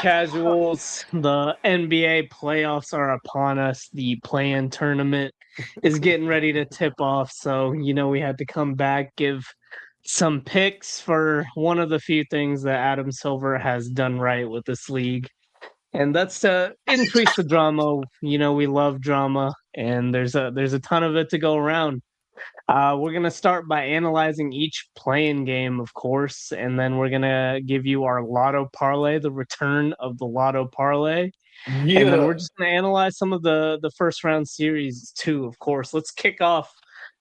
casuals. The NBA playoffs are upon us. The play-in tournament is getting ready to tip off. So, we had to come back, give some picks for one of the few things that Adam Silver has done right with this league. And that's to increase the drama. We love drama, and there's a ton of it to go around. We're going to start by analyzing each playing game, of course, and then we're going to give you our Lotto Parlay, the return of the Lotto Parlay. And then we're just going to analyze some of the first round series, too, of course. Let's kick off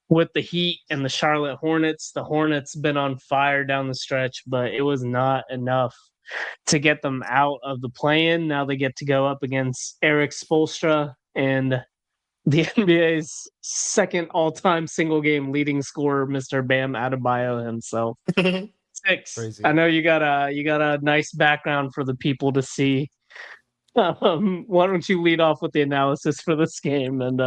with the Heat and the Charlotte Hornets. The Hornets been on fire down the stretch, but it was not enough to get them out of the play-in. Now they get to go up against Eric Spoelstra and the NBA's second all-time single-game leading scorer, Mr. Bam Adebayo himself. 6. Crazy. I know you got a nice background for the people to see. Why don't you lead off with the analysis for this game and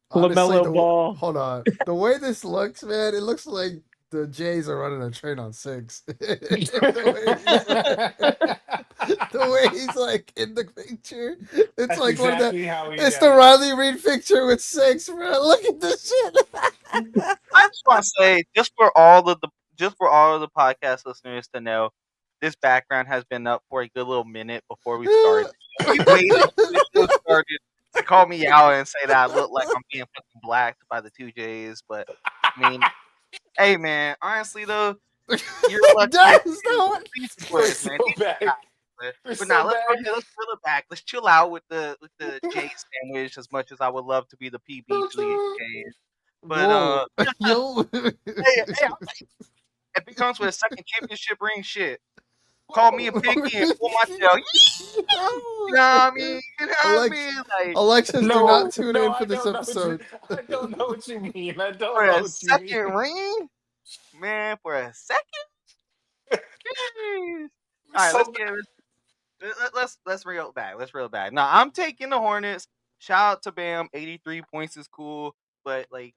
Honestly, LaMelo Ball? hold on. The way this looks, man, it looks like the Jays are running a train on 6. The way he's like in the picture, it's That's like exactly how he it's got the it. Riley Reid picture with 6, bro. Look at this shit. I just want to say, just for all of the podcast listeners to know, this background has been up for a good little minute before we started. He waited until the show started to call me out and say that I look like I'm being fucking blacked by the 2 J's. But I mean, hey man, honestly though, you're lucky. But now let's reel it back. Let's chill out with the J sandwich as much as I would love to be the PB to the J's. But Yo. hey, if it comes with a second championship ring, shit. Call me a piggy and pull my tail. You know what I mean? You know what I mean? Like, Alexis, do not tune in for this episode. I don't know what you mean. I don't for know a what you mean. second ring? Man, for a second? Jeez. All right, let's reel it back. Let's reel it back. Now, I'm taking the Hornets. Shout out to Bam. 83 points is cool, but like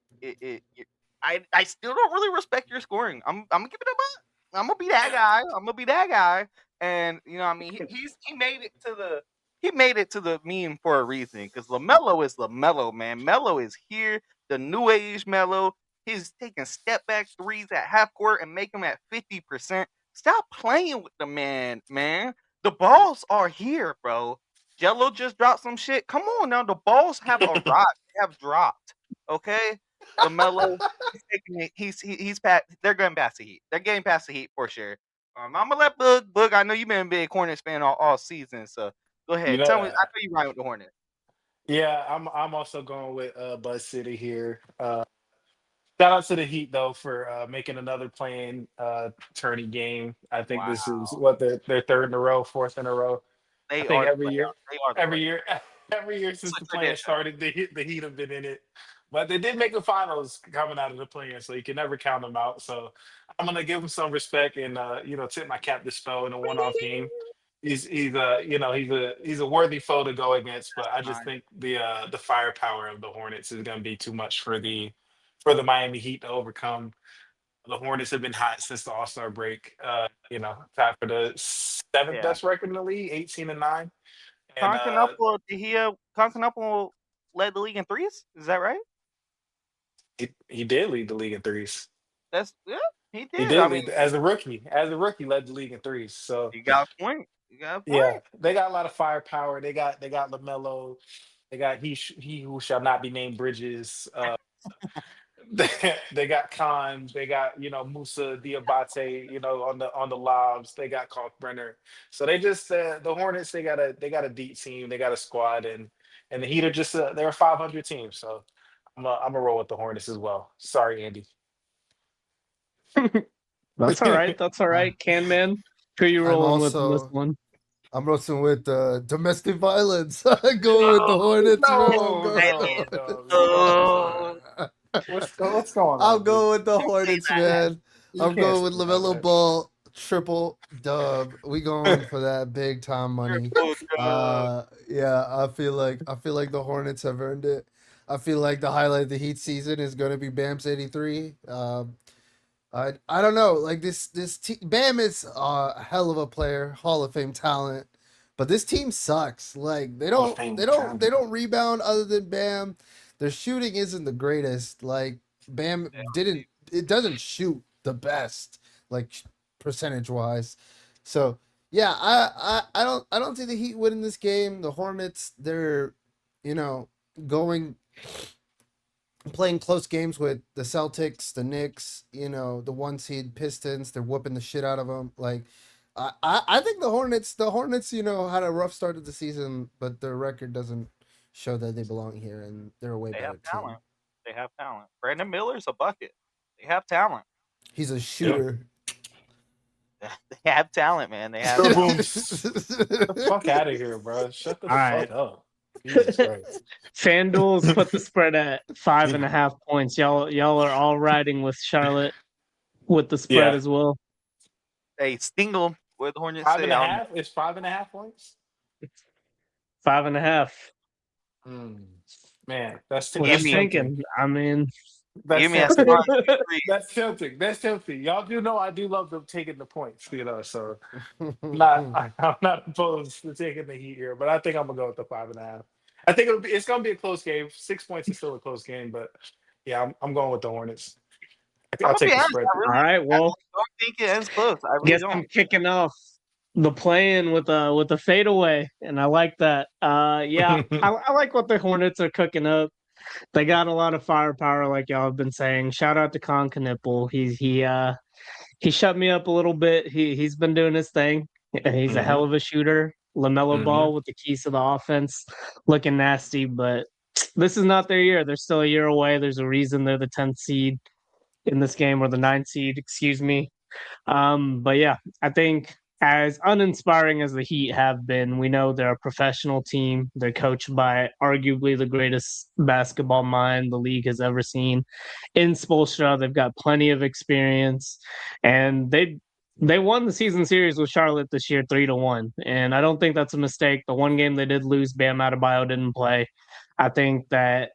I still don't really respect your scoring. I'm gonna give it a buck. I'm gonna be that guy. And you know what I mean? He made it to the meme for a reason, because LaMelo is LaMelo, man. Melo is here, the new age Melo. He's taking step back threes at half court and make them at 50%. Stop playing with the man. The balls are here, bro. Jello just dropped some shit. Come on now, the balls have arrived. They have dropped. Okay, LaMelo, he's taking it. He's past. They're going past the Heat. They're getting past the Heat for sure. I'm gonna let Boog. I know you've been a big Hornets fan all season, so go ahead. You know Tell me. I that. know you ride with the Hornets. Yeah, I'm also going with Buzz City here. Shout out to the Heat though for making another playing tourney game. I think this is what their third in a row, fourth in a row. I They think are every the year, playoffs. They are the every playoffs. year, every year since It's a the play tradition. started, the Heat have been in it. But they did make the finals coming out of the play-in, so you can never count them out. So I'm gonna give them some respect and tip my cap to Spell in a one-off game. He's a worthy foe to go against, but I just think the firepower of the Hornets is gonna be too much for the Miami Heat to overcome. The Hornets have been hot since the All-Star break. Tied for the seventh Yeah. best record in the league, 18-9. And Concanapolo led the league in threes. Is that right? he did lead the league in threes. He He did. did I mean, lead as a rookie. As a rookie, led the league in threes. So you got a point. yeah, they got a lot of firepower. They got LaMelo. They got he who shall not be named Bridges. They got Khan. They got Musa Diabate. On the lobs. They got Kalkbrenner. So they just the Hornets. They got a deep team. They got a squad, and the Heat are just they're a 500 team. So I'm a roll with the Hornets as well. Sorry, Andy. That's all right. That's all right. Can man, who you rolling with in this one? I'm rolling with domestic violence. Going with the Hornets, What's going on? I'm going with the Hornets, man. I'm going with LaMelo Ball, triple dub. We going for that big time money. Yeah, I feel like the Hornets have earned it. I feel like the highlight of the Heat season is going to be Bam's 83. I don't know. Like Bam is a hell of a player, Hall of Fame talent. but this team sucks. Like they Oh, don't rebound other than Bam. Their shooting isn't the greatest. Like Bam doesn't shoot the best, like percentage wise. So yeah, I don't see the Heat winning this game. The Hornets, they're, you know, going playing close games with the Celtics, the Knicks, the one seed Pistons. They're whooping the shit out of them. Like, I think the Hornets, had a rough start of the season, but their record doesn't show that they belong here, and they're a way They have better team. talent. They have talent. Brandon Miller's a bucket. They have talent. He's a shooter. They have talent, man. They have Go talent. Get the fuck out of here, bro. Shut the All right. fuck up. Jesus Christ. FanDuel's put the spread at 5.5 points. Y'all are all riding with Charlotte with the spread Yeah. as well. Hey, Stingle, what the Hornets Five say. and a half? It's 5.5 points? 5.5. Man, that's What Give you me a- thinking? I mean, That's Give me a tempting. Suns three. That's tempting. That's tempting. Y'all do know I do love them taking the points, so I'm not opposed to taking the Heat here, but I think I'm gonna go with the 5.5. I think it's gonna be a close game. 6 points is still a close game, but yeah, I'm going with the Hornets. I'm I'll gonna be take the honest. spread. all right. Well, Don't think it ends close. I really guess don't. I'm kicking off the play-in with a fadeaway, and I like that. Yeah, I like what the Hornets are cooking up. They got a lot of firepower, like y'all have been saying. Shout out to Con Knipple. He shut me up a little bit. He's been doing his thing. He's a hell of a shooter. LaMelo Ball with the keys to the offense, looking nasty. But this is not their year. They're still a year away. There's a reason they're the 10th seed in this game, or the 9th seed, excuse me. But yeah, I think as uninspiring as the Heat have been, we know they're a professional team. They're coached by arguably the greatest basketball mind the league has ever seen. In Spoelstra, they've got plenty of experience, and they won the season series with Charlotte this year 3-1, and I don't think that's a mistake. The one game they did lose, Bam Adebayo didn't play. I think that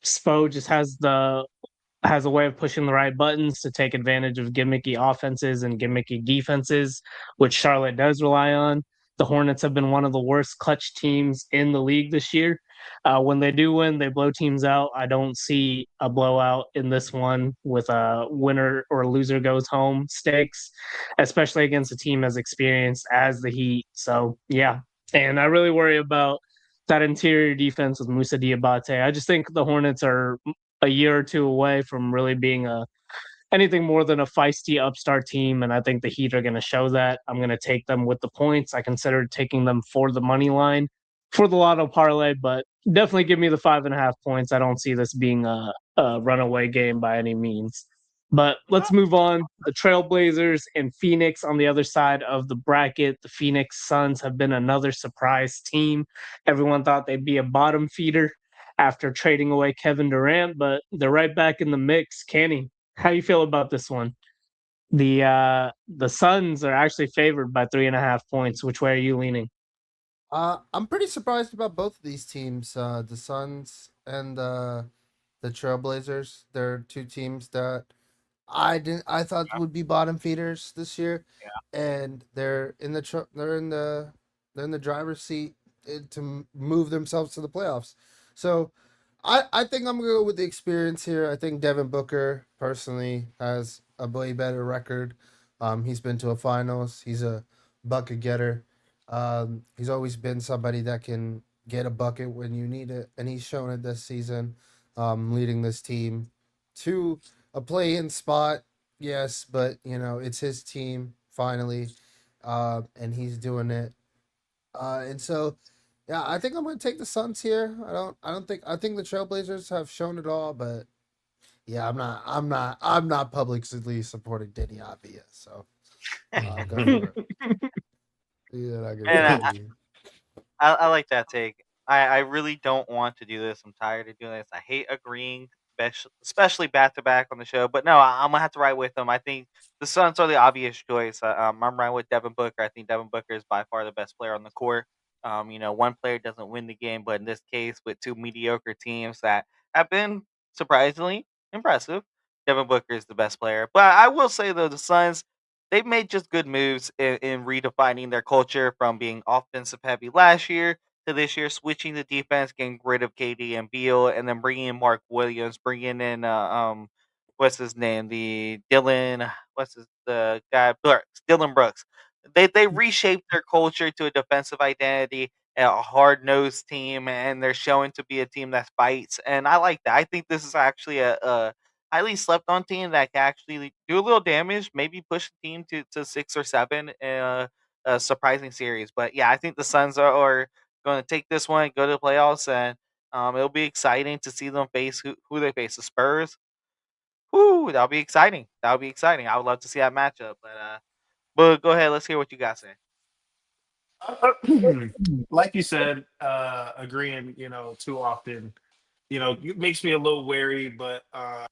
Spo just has a way of pushing the right buttons to take advantage of gimmicky offenses and gimmicky defenses, which Charlotte does rely on. The Hornets have been one of the worst clutch teams in the league this year. When they do win, they blow teams out. I don't see a blowout in this one with a winner or loser goes home stakes, especially against a team as experienced as the Heat. So, yeah. And I really worry about that interior defense with Musa Diabate. I just think the Hornets are a year or two away from really being anything more than a feisty upstart team, and I think the Heat are going to show that. I'm going to take them with the points. I considered taking them for the money line for the Lotto Parlay, but definitely give me the 5.5 points. I don't see this being a runaway game by any means. But let's move on. The Trailblazers and Phoenix on the other side of the bracket. The Phoenix Suns have been another surprise team. Everyone thought they'd be a bottom feeder after trading away Kevin Durant, but they're right back in the mix. Kenny, how you feel about this one? The Suns are actually favored by 3.5 points. Which way are you leaning? I'm pretty surprised about both of these teams, the Suns and the Trailblazers. They're two teams that I thought would be bottom feeders this year, and they're in the driver's seat to move themselves to the playoffs. So I think I'm gonna go with the experience here. I think Devin Booker personally has a way better record. He's been to a finals. He's a bucket getter. He's always been somebody that can get a bucket when you need it, and he's shown it this season, leading this team to a play-in spot. Yes, but it's his team finally, and he's doing it. And so, yeah, I think I'm gonna take the Suns here. I think the Trailblazers have shown it all, but yeah, I'm not publicly supporting Denny Avia. So go for it. Yeah, I And agree. I like that take. I really don't want to do this. I'm tired of doing this. I hate agreeing, especially back to back on the show. But no, I'm gonna have to ride with them. I think the Suns are the obvious choice. I'm riding with Devin Booker. I think Devin Booker is by far the best player on the court. One player doesn't win the game, but in this case, with two mediocre teams that have been surprisingly impressive, Devin Booker is the best player. But I will say though, the Suns they've made just good moves in redefining their culture from being offensive heavy last year to this year, switching the defense, getting rid of KD and Beal, and then bringing in Mark Williams, bringing in what's his name, the Dylan, what's his the guy Brooks, Dylan Brooks. They reshaped their culture to a defensive identity, a hard nosed team, and they're showing to be a team that fights. And I like that. I think this is actually a highly slept on team that can actually do a little damage, maybe push the team to 6 or 7 in a surprising series. But yeah, I think the Suns are going to take this one, go to the playoffs, and it'll be exciting to see them face who they face. The Spurs. Whoo, that'll be exciting. That'll be exciting. I would love to see that matchup. But go ahead, let's hear what you guys say. Like you said, agreeing, too often, it makes me a little wary, but I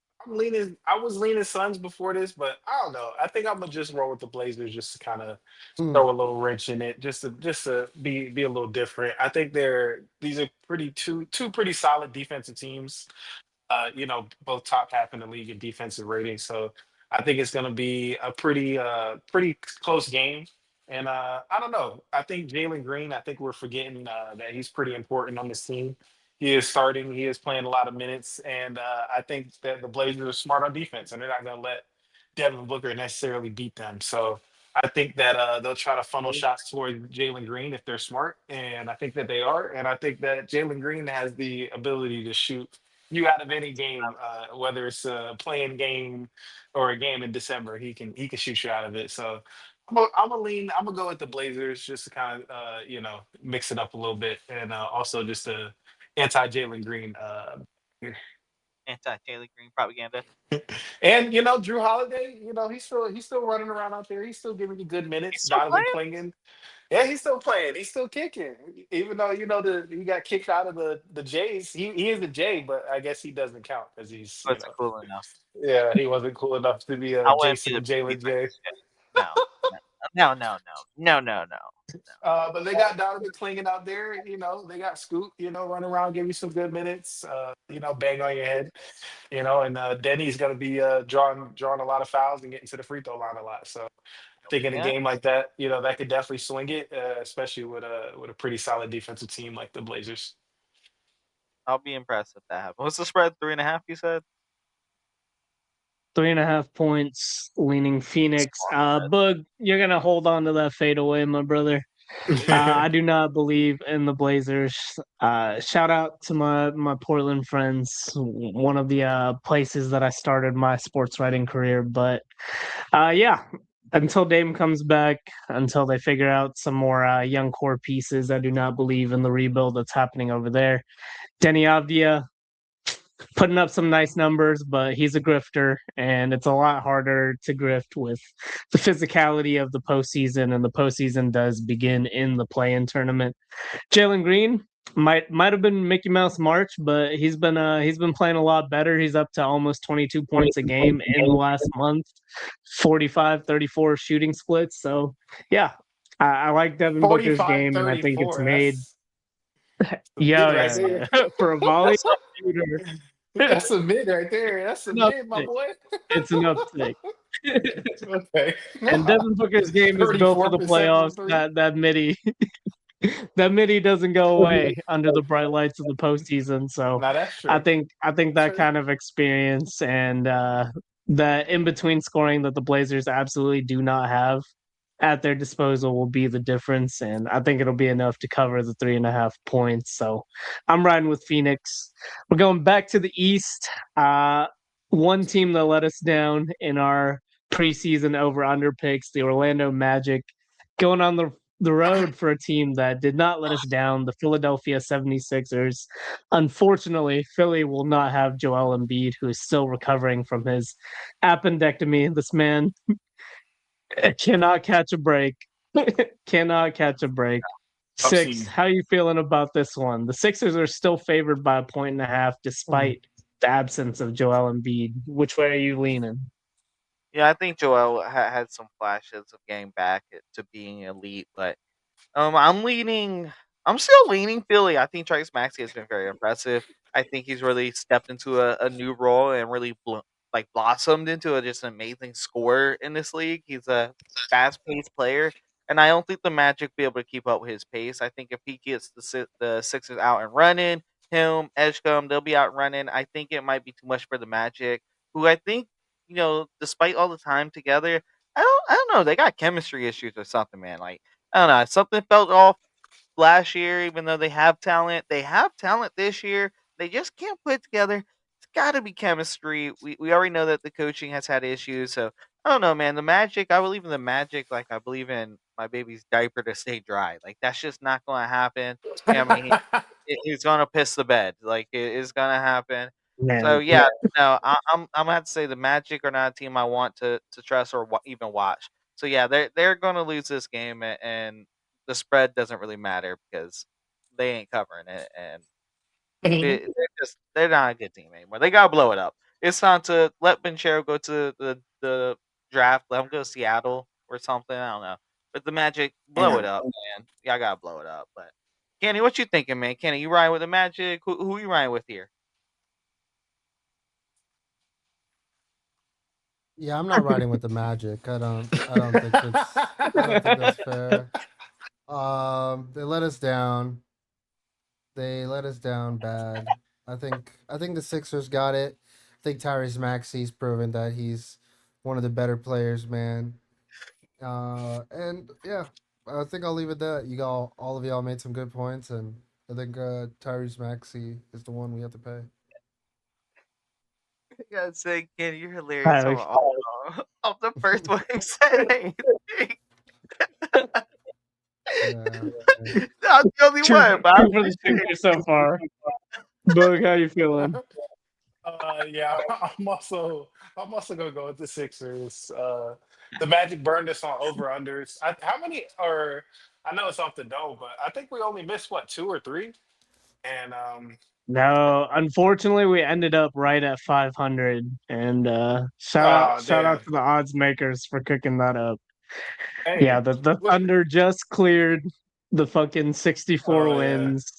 was leaning Suns before this, but I don't know. I think I'm gonna just roll with the Blazers just to kind of Mm. throw a little wrench in it, just to be a little different. I think these are two pretty solid defensive teams, both top half in the league in defensive rating. So I think it's going to be a pretty close game. And I don't know. I think Jalen Green. I think we're forgetting that he's pretty important on this team. He is starting. He is playing a lot of minutes, and I think that the Blazers are smart on defense, and they're not going to let Devin Booker necessarily beat them. So I think that they'll try to funnel shots towards Jalen Green if they're smart, and I think that they are. And I think that Jalen Green has the ability to shoot you out of any game, whether it's a playing game or a game in December. He can shoot you out of it. So I'm gonna lean. I'm gonna go with the Blazers just to kind of mix it up a little bit, and also just a anti Jalen Green. Anti Taylor Green propaganda. And Drew Holiday, he's still running around out there. He's still giving you good He's minutes. still Donovan playing. Clingan, yeah, he's still playing. He's still kicking. Even though he got kicked out of the Jays. He is the J, but I guess he doesn't count because he's Wasn't cool enough. yeah, he wasn't cool enough to be a I wouldn't be Jason the Jalen J. no, no, no, no, no, no, no. But they got Donovan Clingan out there. They got Scoot. Running around, give you some good minutes. Bang on your head. And Denny's gonna be drawing a lot of fouls and getting to the free throw line a lot. So I think in a Yeah, game like that, that could definitely swing it, especially with a pretty solid defensive team like the Blazers. I'll be impressed if that happens. What's the spread? 3.5. You said. 3.5 points, leaning Phoenix. Smart. Bug, you're gonna hold on to that fadeaway, my brother. I do not believe in the Blazers. Shout out to my Portland friends, one of the places that I started my sports writing career. But yeah, until Dame comes back, until they figure out some more young core pieces, I do not believe in the rebuild that's happening over there. Denny Avdia putting up some nice numbers, but he's a grifter, and it's a lot harder to grift with the physicality of the postseason, and the postseason does begin in the play-in tournament. Jalen Green might have been Mickey Mouse March, but he's been playing a lot better. He's up to almost 22 points a game in the last month, 45-34 shooting splits. So yeah, I like Devin Booker's 45, game, and I think it's 34. made. That's a Yeah, mid yeah, right there. yeah. For a volley That's shooter, That's a mid right there. That's a enough mid, my boy. it's an uptick. Okay. And Devin Booker's game is built for the 34% from playoffs. three. That midi doesn't go away under the bright lights of the postseason. So Now that's I true. think I think that True. kind of experience and the in between scoring that the Blazers absolutely do not have at their disposal will be the difference. And I think it'll be enough to cover the 3.5 points. So I'm riding with Phoenix. We're going back to the East. One team that let us down in our preseason over under picks, the Orlando Magic, going on the road for a team that did not let us down, the Philadelphia 76ers. Unfortunately, Philly will not have Joel Embiid, who is still recovering from his appendectomy. This man cannot catch a break. Cannot catch a break. I've Six, seen. how you feeling about this one? The Sixers are still favored by 1.5 despite the absence of Joel Embiid. Which way are you leaning? Yeah, I think Joel had some flashes of getting back to being elite, but I'm leaning. I'm still leaning Philly. I think Trace Maxey has been very impressive. I think he's really stepped into a new role and really like blossomed into just an amazing scorer in this league. He's a fast paced player, and I don't think the Magic be able to keep up with his pace. I think if he gets the Sixers out and running, him, Edgecombe, they'll be out running. I think it might be too much for the Magic, who I think despite all the time together, I don't know, they got chemistry issues or something, man. Like I don't know, something felt off last year, even though they have talent. They have talent this year. They just can't put it together. It's got to be chemistry. We already know that the coaching has had issues. So I don't know, man. The Magic, I believe in the Magic like I believe in my baby's diaper to stay dry. Like that's just not going to happen. I mean, he's going to piss the bed. Like it is going to happen. So Man, yeah, no, I'm gonna have to say the Magic are not a team I want to trust or even watch. So yeah, they're going to lose this game, and the spread doesn't really matter because they ain't covering it, and they're not a good team anymore. They gotta blow it up. It's time to let Banchero go to the draft. Let him go to Seattle or something. I don't know. But the Magic, blow it up, man. Y'all gotta blow it up. But Kenny, what you thinking, man? Kenny, you riding with the Magic? Who you riding with here? Yeah, I'm not riding with the Magic. I don't think that's fair. They let us down. They let us down bad. I think the Sixers got it. I think Tyrese Maxey's proven that he's one of the better players, man. And yeah, I think I'll leave it at that. You all of y'all made some good points, and I think Tyrese Maxey is the one we have to pay. I gotta say, Kenny, you're hilarious Tyler, off the first one you said anything. Yeah. I'm the only true, one, but true for the Sixers so far. Bug, how you feeling? Yeah, I'm also gonna go with the Sixers. The Magic burned us on over unders. How many are? I know it's off the dome, but I think we only missed what, two or three. And No, unfortunately, we ended up right at 500. And shout out damn. to the odds makers for cooking that up. Yeah, Hey, the look. Thunder just cleared the fucking 64 Oh yeah, wins.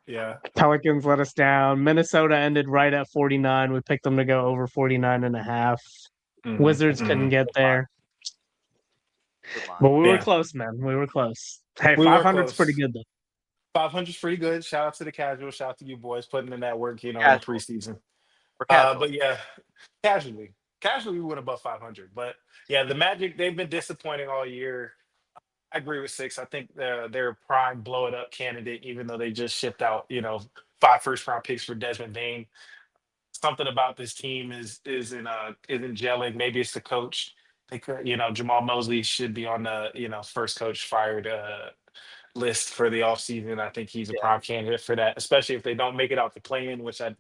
yeah. Pelicans let us down. Minnesota ended right at 49. We picked them to go over 49 and a half. Hmm. Wizards couldn't Hmm. get there, good line. but we were Yeah, close, man. We were close. Hey, we were 500's pretty close. good though. 500's pretty good. Shout out to the casual. Shout out to you boys putting in that work, in the Casual. preseason. We're casual. But yeah, casually, casually we went above 500. But yeah, the Magic, they've been disappointing all year. I agree with six. I think they're a prime blow it up candidate, even though they just shipped out, 5 first round picks for Desmond Bain. Something about this team isn't gelling. Maybe it's the coach. They could, Jamal Mosley should be on the first coach fired list for the offseason. I think he's a Yeah. prime candidate for that, especially if they don't make it out the play-in, which I'm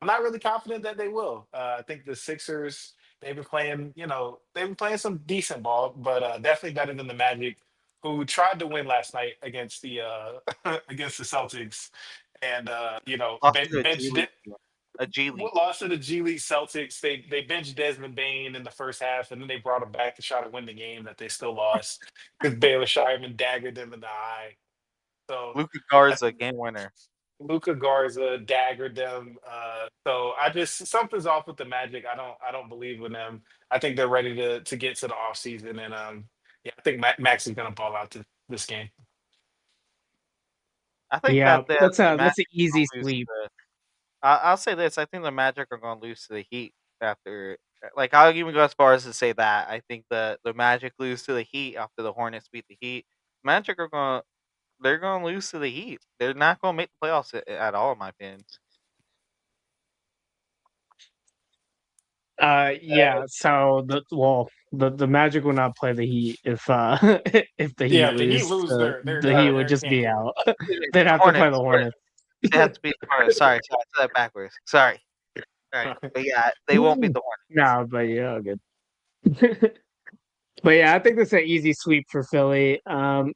not really confident that they will. I think the Sixers, they've been playing some decent ball, but definitely better than the Magic, who tried to win last night against the against the Celtics, and Lost to a G League. A G League. lost to the G League Celtics. They benched Desmond Bain in the first half, and then they brought him back to try to win the game that they still lost because Baylor Shireman daggered them in the eye. So Luka I Garza, game winner. Luca Garza daggered them. So I just something's off with the Magic. I don't believe in them. I think they're ready to get to the off season, and yeah, I think Max is gonna ball out this game. I think Yeah, that the that's Magic an are easy gonna lose sweep. to. I'll say this: I think the Magic are going to lose to the Heat after. Like I'll even go as far as to say that I think the Magic lose to the Heat after the Hornets beat the Heat. Magic are going. They're going to lose to the Heat. They're not going to make the playoffs at all, in my opinion. Yeah. So the Magic will not play the Heat if if the Heat Yeah, if the Heat lose. lose, they're The Heat they're would they're just be canceling. out. The They'd have to play the Hornets. Hornets. They have to beat the Hornets. Sorry, I said that backwards. Sorry. All right, but yeah, they won't beat the Hornets. No, but yeah, good. But yeah, I think that's an easy sweep for Philly.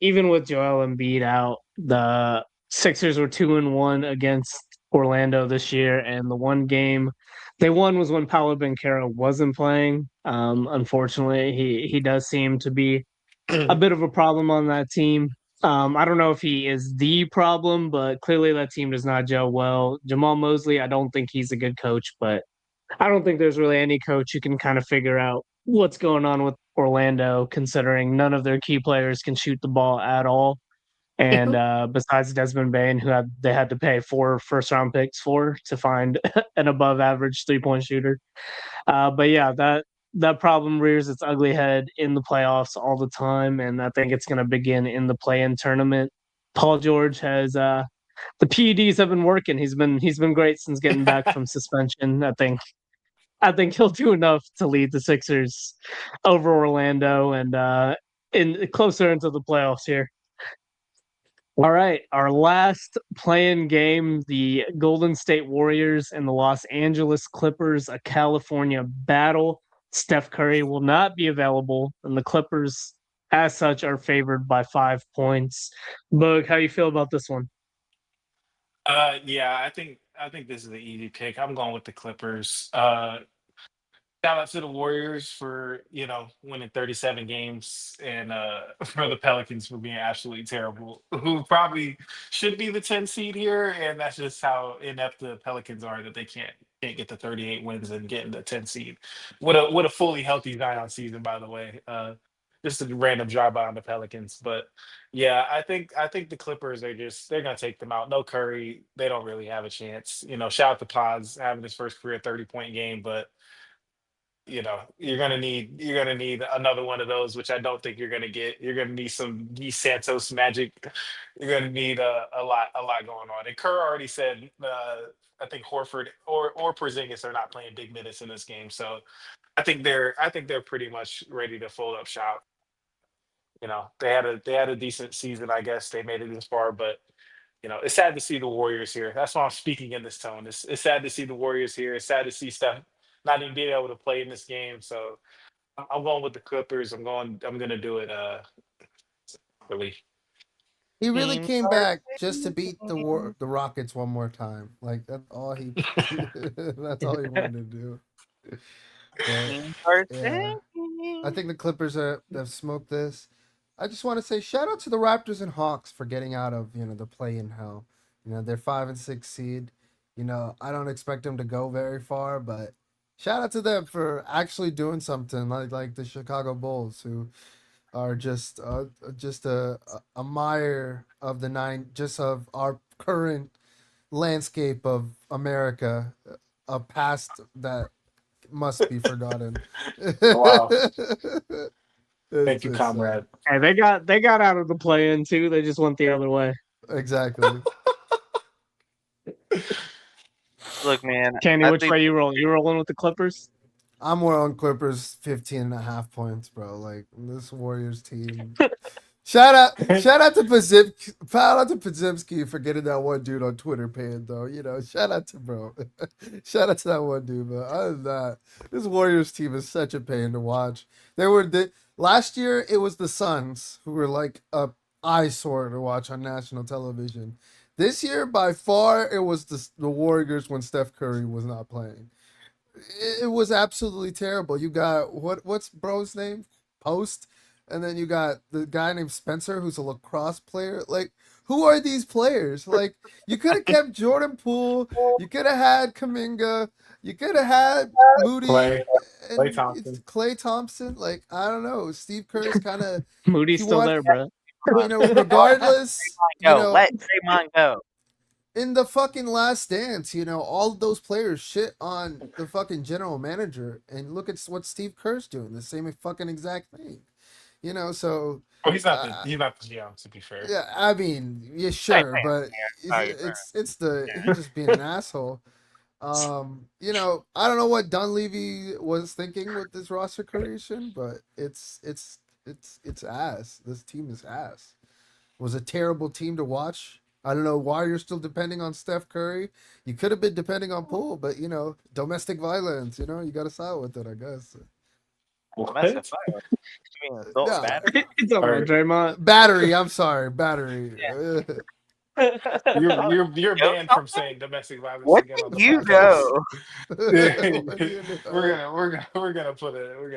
Even with Joel Embiid out, the Sixers were 2-1 against Orlando this year, and the one game they won was when Paolo Banchero wasn't playing. Unfortunately, he does seem to be a bit of a problem on that team. I don't know if he is the problem, but clearly that team does not gel well. Jamal Mosley, I don't think he's a good coach, but I don't think there's really any coach who can kind of figure out what's going on with Orlando, considering none of their key players can shoot the ball at all. And besides Desmond Bain, they had to pay 4 first-round picks for to find an above-average 3-point shooter. But yeah, that problem rears its ugly head in the playoffs all the time, and I think it's going to begin in the play-in tournament. Paul George has the PEDs have been working. He's been great since getting back from suspension. I think he'll do enough to lead the Sixers over Orlando and in closer into the playoffs here. All right, our last play-in game, the Golden State Warriors and the Los Angeles Clippers, a California battle. Steph Curry will not be available, and the Clippers, as such, are favored by 5 points. Boog, how you feel about this one? Yeah, I think this is the easy pick. I'm going with the Clippers. Shout out to the Warriors for winning 37 games, and for the Pelicans for being absolutely terrible. Who probably should be the 10 seed here, and that's just how inept the Pelicans are that they can't get the 38 wins and get in the 10 seed. What a fully healthy Zion season, by the way. Just a random drive by on the Pelicans, but yeah, I think the Clippers they're gonna take them out. No Curry, they don't really have a chance. Shout out to Pods having his first career 30-point game, but you're gonna need another one of those, which I don't think you're gonna get. You're gonna need some D Santos magic. You're gonna need a lot going on. And Kerr already said, I think Horford or Porzingis are not playing big minutes in this game, so I think they're pretty much ready to fold up shop. They had a decent season, I guess. They made it this far, but it's sad to see the Warriors here. That's why I'm speaking in this tone. It's sad to see the Warriors here. It's sad to see Steph not even being able to play in this game. So I'm going with the Clippers. I'm gonna do it. Really. He really Team came start back just to beat the Rockets one more time. Like that's all he that's all he wanted to do. But team start yeah, I tanking. think the Clippers have smoked this. I just want to say shout out to the Raptors and Hawks for getting out of the play in hell. They're 5 and 6 seed. I don't expect them to go very far, but shout out to them for actually doing something like the Chicago Bulls who are just a mire of the nine, just of our current landscape of America, a past that must be forgotten. Wow. it's Thank you, it's sad. comrade. Hey, they got out of the play-in too. They just went the other way. Exactly. Look, man, Candy, I which think way you rolling? You rolling with the Clippers? I'm more on Clippers 15.5 points, bro. Like this Warriors team. Shout out to Pazimski for getting that one dude on Twitter paying though. Shout out to bro. Shout out to that one dude, but other than that, this Warriors team is such a pain to watch. Last year it was the Suns who were like a eyesore to watch on national television. This year, by far, it was the Warriors when Steph Curry was not playing. It was absolutely terrible. You got what's bro's name? Post, and then you got the guy named Spencer who's a lacrosse player. Like, who are these players? Like, you could have kept Jordan Poole, you could have had Kaminga, you could have had Moody Clay and it's Thompson. Clay Thompson. Like, I don't know. Steve Kerr's kind of he Moody's still want there, bro. regardless, go. Let Draymond go. in the fucking last dance, all of those players shit on the fucking general manager, and look at what Steve Kerr's doing, the same fucking exact thing. So Oh, uh, he's not the GM, to be fair. yeah, I mean, yeah, Same sure, thing. but Oh, you're fair. it's the he just being an asshole. I don't know what Dunleavy was thinking with this roster creation, but it's ass. This team is ass. It was a terrible team to watch. I don't know why you're still depending on Steph Curry. You could have been depending on Poole, but domestic violence. You got to side with it, I guess. Domestic What? fire. You mean adult No, battery? It's all right, Or Draymond. battery. I'm sorry, battery. you're Yo, banned from saying domestic violence what again on do the you podcast. know? What do you know? We're gonna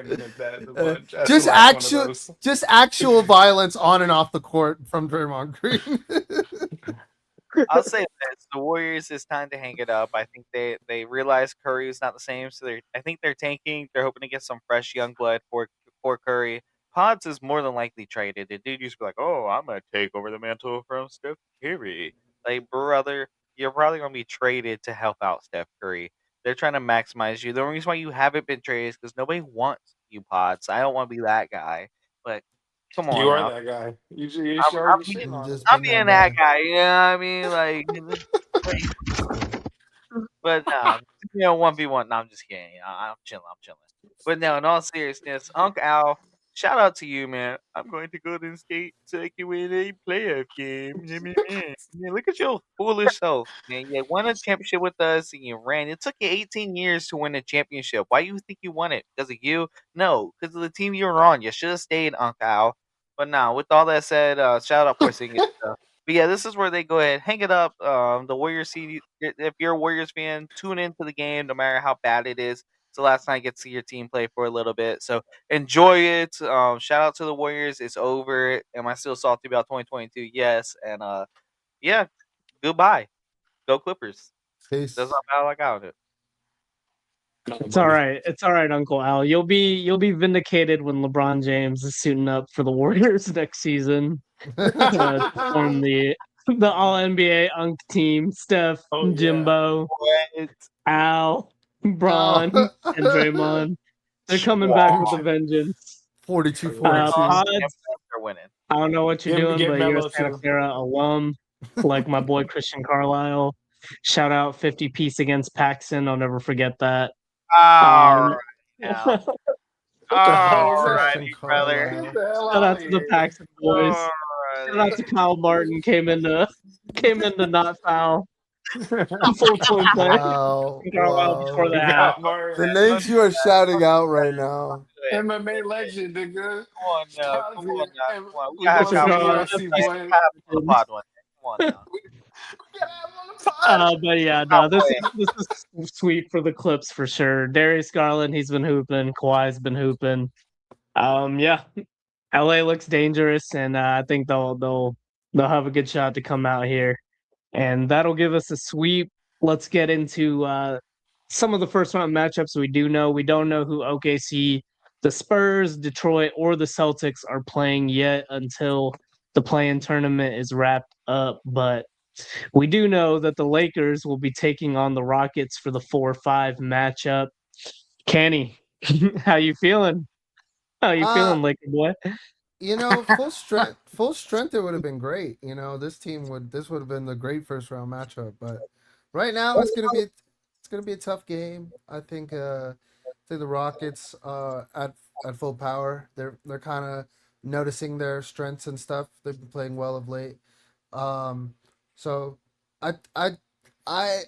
nip that in the bud. That's the just last one of actual, those. just actual violence on and off the court from Draymond Green. I'll say this: the Warriors. It's time to hang it up. I think they realize Curry is not the same, so I think they're tanking. They're hoping to get some fresh young blood for Curry. Pods is more than likely traded. The dude used to be like, "Oh, I'm gonna take over the mantle from Steph Curry." Like, brother, you're probably gonna be traded to help out Steph Curry. They're trying to maximize you. The only reason why you haven't been traded is because nobody wants you, Pods. I don't want to be that guy, but come You on are now. that guy. You I'm, should I'm already being shitting You've on him. just I'm been being that that guy. guy, you know what I mean? Like, That's funny. but nah, 1v1. No, I'm just kidding. I'm chilling. I'm chilling. But no, in all seriousness, Uncle Al, shout out to you, man. I'm going to Golden State so I can win a playoff game. Yeah, man, man. Yeah, look at your foolish self, man. You won a championship with us and you ran. It took you 18 years to win a championship. Why you think you won it? Because of you? No, because of the team you were on. You should have stayed, Uncle Al. But now, with all that said, shout out for singing. But yeah, this is where they go ahead, hang it up. The Warriors see if you're a Warriors fan, tune into the game, no matter how bad it is. It's the last time I get to see your team play for a little bit, so enjoy it. Shout out to the Warriors. It's over. Am I still salty about 2022? Yes, and yeah, goodbye. Go Clippers. That's Peace. all I got with it. No, It's all buddy. right. It's all right, Uncle Al. You'll be vindicated when LeBron James is suiting up for the Warriors next season to form the All NBA Unk team. Steph, Oh yeah. Jimbo, What? Al, Braun, and Oh. Draymond. They're coming back with a Wow. vengeance. 42 Draymond 42. Pods, they're winning. I don't know what you're doing, Get but you're a Melo Santa too. Clara alum, like my boy Christian Carlisle. Shout out 50 piece against Paxson. I'll never forget that. All Um, right now. What the hell All was that? Christian righty, brother. Get Carlisle. the hell Shout out out of to the here. Paxton boys. Shout out Alrighty. to Kyle Martin came into not foul. Full point play. Wow. Carlisle before Wow. the We half. got Martin. The Don't names do you are that. shouting Don't do out that. right Don't now. do it. MMA legend, nigga. Come on now. Shout out Come to you. on now. Hey, Come on. We we gotta have gonna Christian see Kyle Carlisle, Martin. UFC We piece boy. gotta have him on the legend. pod one day. Come on now. We gotta have him on the pod. But yeah, Stop no, this playing. is this is sweet for the Clips for sure. Darius Garland, he's been hooping. Kawhi's been hooping. Yeah, LA looks dangerous, and I think they'll have a good shot to come out here, and that'll give us a sweep. Let's get into some of the first round matchups we do know. We don't know who OKC, the Spurs, Detroit, or the Celtics are playing yet until the play-in tournament is wrapped up. But we do know that the Lakers will be taking on the Rockets for the 4-5 matchup. Kenny, how you feeling? How you Uh, feeling, Laker boy? full strength it would have been great. This would have been the great first round matchup, but right now it's gonna be a tough game. I think the Rockets at full power. They're kind of noticing their strengths and stuff. They've been playing well of late. Um, so I I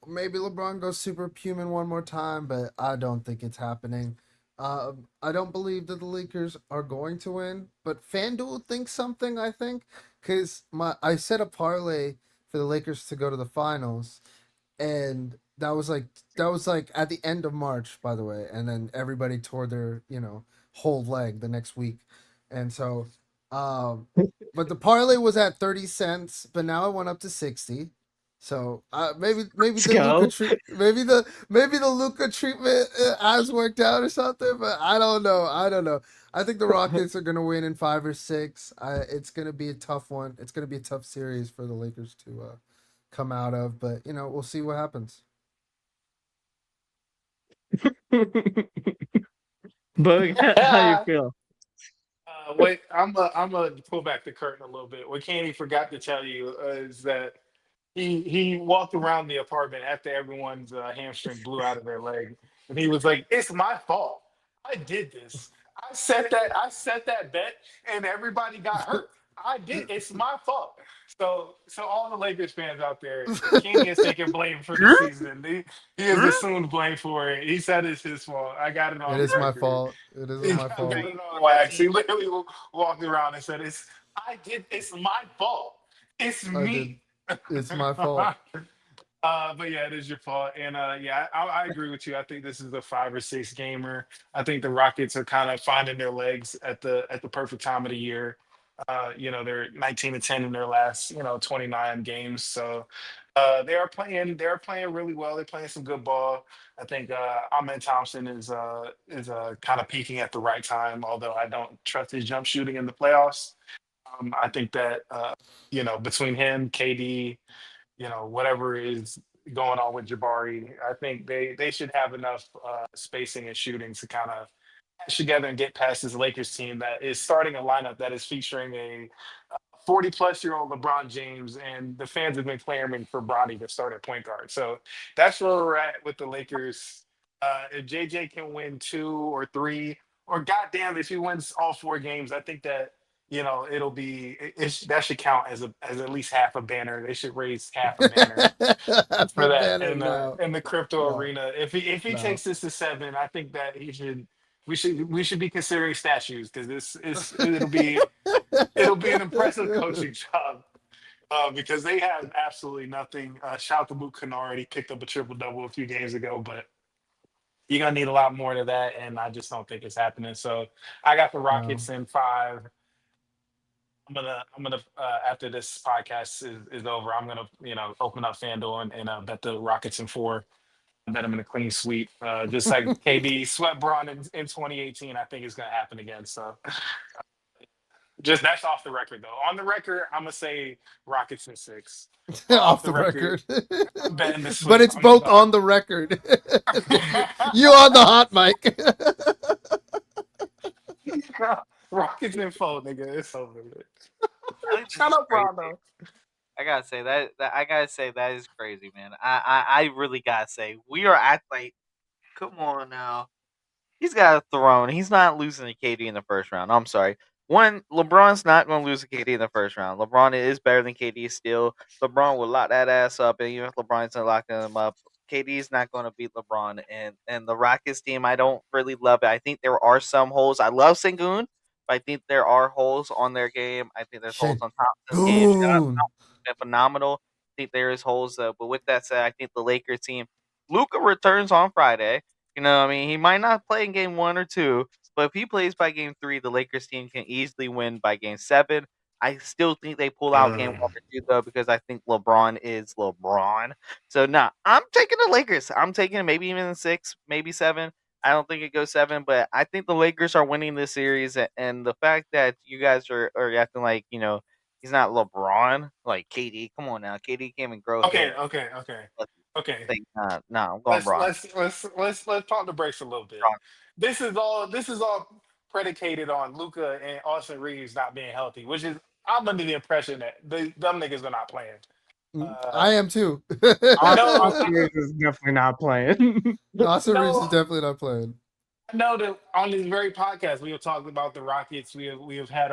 maybe LeBron goes superhuman one more time, but I don't think it's happening. I don't believe that the Lakers are going to win, but FanDuel thinks something. I think because I set a parlay for the Lakers to go to the finals, and that was like at the end of March, by the way, and then everybody tore their whole leg the next week, and so um, but the parlay was at 30 cents, but now it went up to 60. So maybe Let's the Luca go. treat maybe the Luca treatment has worked out or something, but I don't know. I think the Rockets are gonna win in 5 or 6. It's gonna be a tough one. It's gonna be a tough series for the Lakers to come out of, but we'll see what happens. But how you feel? Wait, I'm gonna pull back the curtain a little bit. What Candy forgot to tell you is that he walked around the apartment after everyone's hamstring blew out of their leg, and he was like, "It's my fault. I did this. I set that bet, and everybody got hurt. I did. It's my fault." So all the Lakers fans out there, Kenny is taking blame for the season. He has assumed blame for it. He said it's his fault. I got it It on is my record. fault. It is He my got fault. it on wax. He literally walked around and said, It's my fault. It's I did. me." It's my fault. But yeah, it is your fault, and yeah, I agree with you. I think this is a 5 or 6 gamer. I think the Rockets are kind of finding their legs at the perfect time of the year. They're 19-10 in their last 29 games. So they are playing really well. They're playing some good ball. I think Ahmed Thompson is kind of peaking at the right time. Although I don't trust his jump shooting in the playoffs. I think that between him, KD, whatever is going on with Jabari, I think they should have enough spacing and shooting to kind of patch together and get past this Lakers team that is starting a lineup that is featuring a 40-plus-year-old LeBron James, and the fans have been clamoring for Bronny to start at point guard. So that's where we're at with the Lakers. If JJ can win 2 or 3, or goddamn, if he wins all 4 games, I think that it'll be that should count as at least half a banner. They should raise half a banner That's for a that banner. No, in the crypto no, arena. If he no. takes this to 7, I think that he should. We should be considering statues because it'll be an impressive coaching job because they have absolutely nothing. Shout out to Luke Kennard. He picked up a triple double a few games ago, but you're gonna need a lot more to that, and I just don't think it's happening. So I got the No. Rockets in 5. I'm gonna after this podcast is over, I'm gonna open up FanDuel and bet the Rockets in 4. I bet them in a clean sweep, just like KD swept Braun in 2018. I think it's gonna happen again. So just that's off the record though. On the record, I'm gonna say Rockets in 6. Off Off the the record, record. I'm betting the But sweep. it's I'm both on the record. You on the hot mic. Rockets in 4, nigga. It's over with. I think this Shut is up, crazy. Rondo. I gotta say that is crazy, man. I really gotta say we are at like, come on now. He's got a throne. He's not losing to KD in the first round. I'm sorry. One, LeBron's not going to lose to KD in the first round. LeBron is better than KD still. LeBron will lock that ass up, and even if LeBron's not locking him up, KD's not going to beat LeBron. And the Rockets team, I don't really love it. I think there are some holes. I love Sengun, but I think there are holes on their game. I think there's holes on Thompson's game. Shout out Shagun. Thompson, been phenomenal. I think there is holes, but with that said, I think the Lakers team, Luca returns on Friday. I mean, he might not play in game 1 or 2, but if he plays by game 3, the Lakers team can easily win by game 7. I still think they pull out game 1 or 2 though because I think LeBron is LeBron. So nah, I'm taking the Lakers. I'm taking it maybe even 6, maybe 7. I don't think it goes 7, but I think the Lakers are winning this series, and the fact that you guys are acting like he's not LeBron, like KD. Come on now, KD can't even grow Okay, hair. okay, okay, Let's okay. think, nah, I'm going let's Bron. let's let's let's pump the brakes a little bit. This is all predicated on Luca and Austin Reeves not being healthy, which is I'm under the impression that them niggas are not playing. Uh, I am too. I know, Austin Reeves is definitely not playing. I Austin Reeves is know, definitely not playing. I know that on this very podcast we have talked about the Rockets. We have had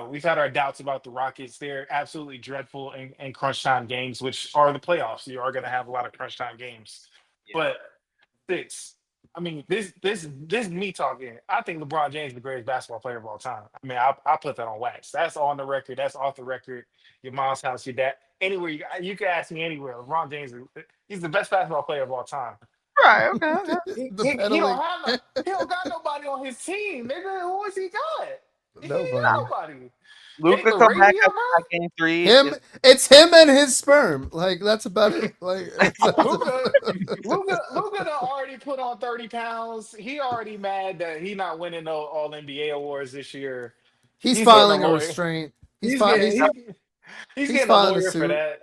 we've had our doubts about the Rockets. They're absolutely dreadful in crunch time games, which are the playoffs. You are going to have a lot of crunch time games, Yeah. but 6. I mean, this is me talking. I think LeBron James is the greatest basketball player of all time. I mean, I put that on wax. That's on the record. That's off the record. Your mom's house, your dad, anywhere you can ask me anywhere. LeBron James, he's the best basketball player of all time. Right. Okay. Okay. The He don't peddling. have he don't got nobody on his team, nigga. Who has he got? He ain't got Nobody. nobody. He ain't Luca come back Laravia, up bro. by game 3. Him. It's him and his sperm. Like that's about it. Like Luca, Luca done already put on 30 pounds. He already mad that he not winning no All NBA awards this year. he's He's getting a filing a lawyer. restraint. He's He's fi- getting he's he's he's getting a filing a lawyer for suit. that.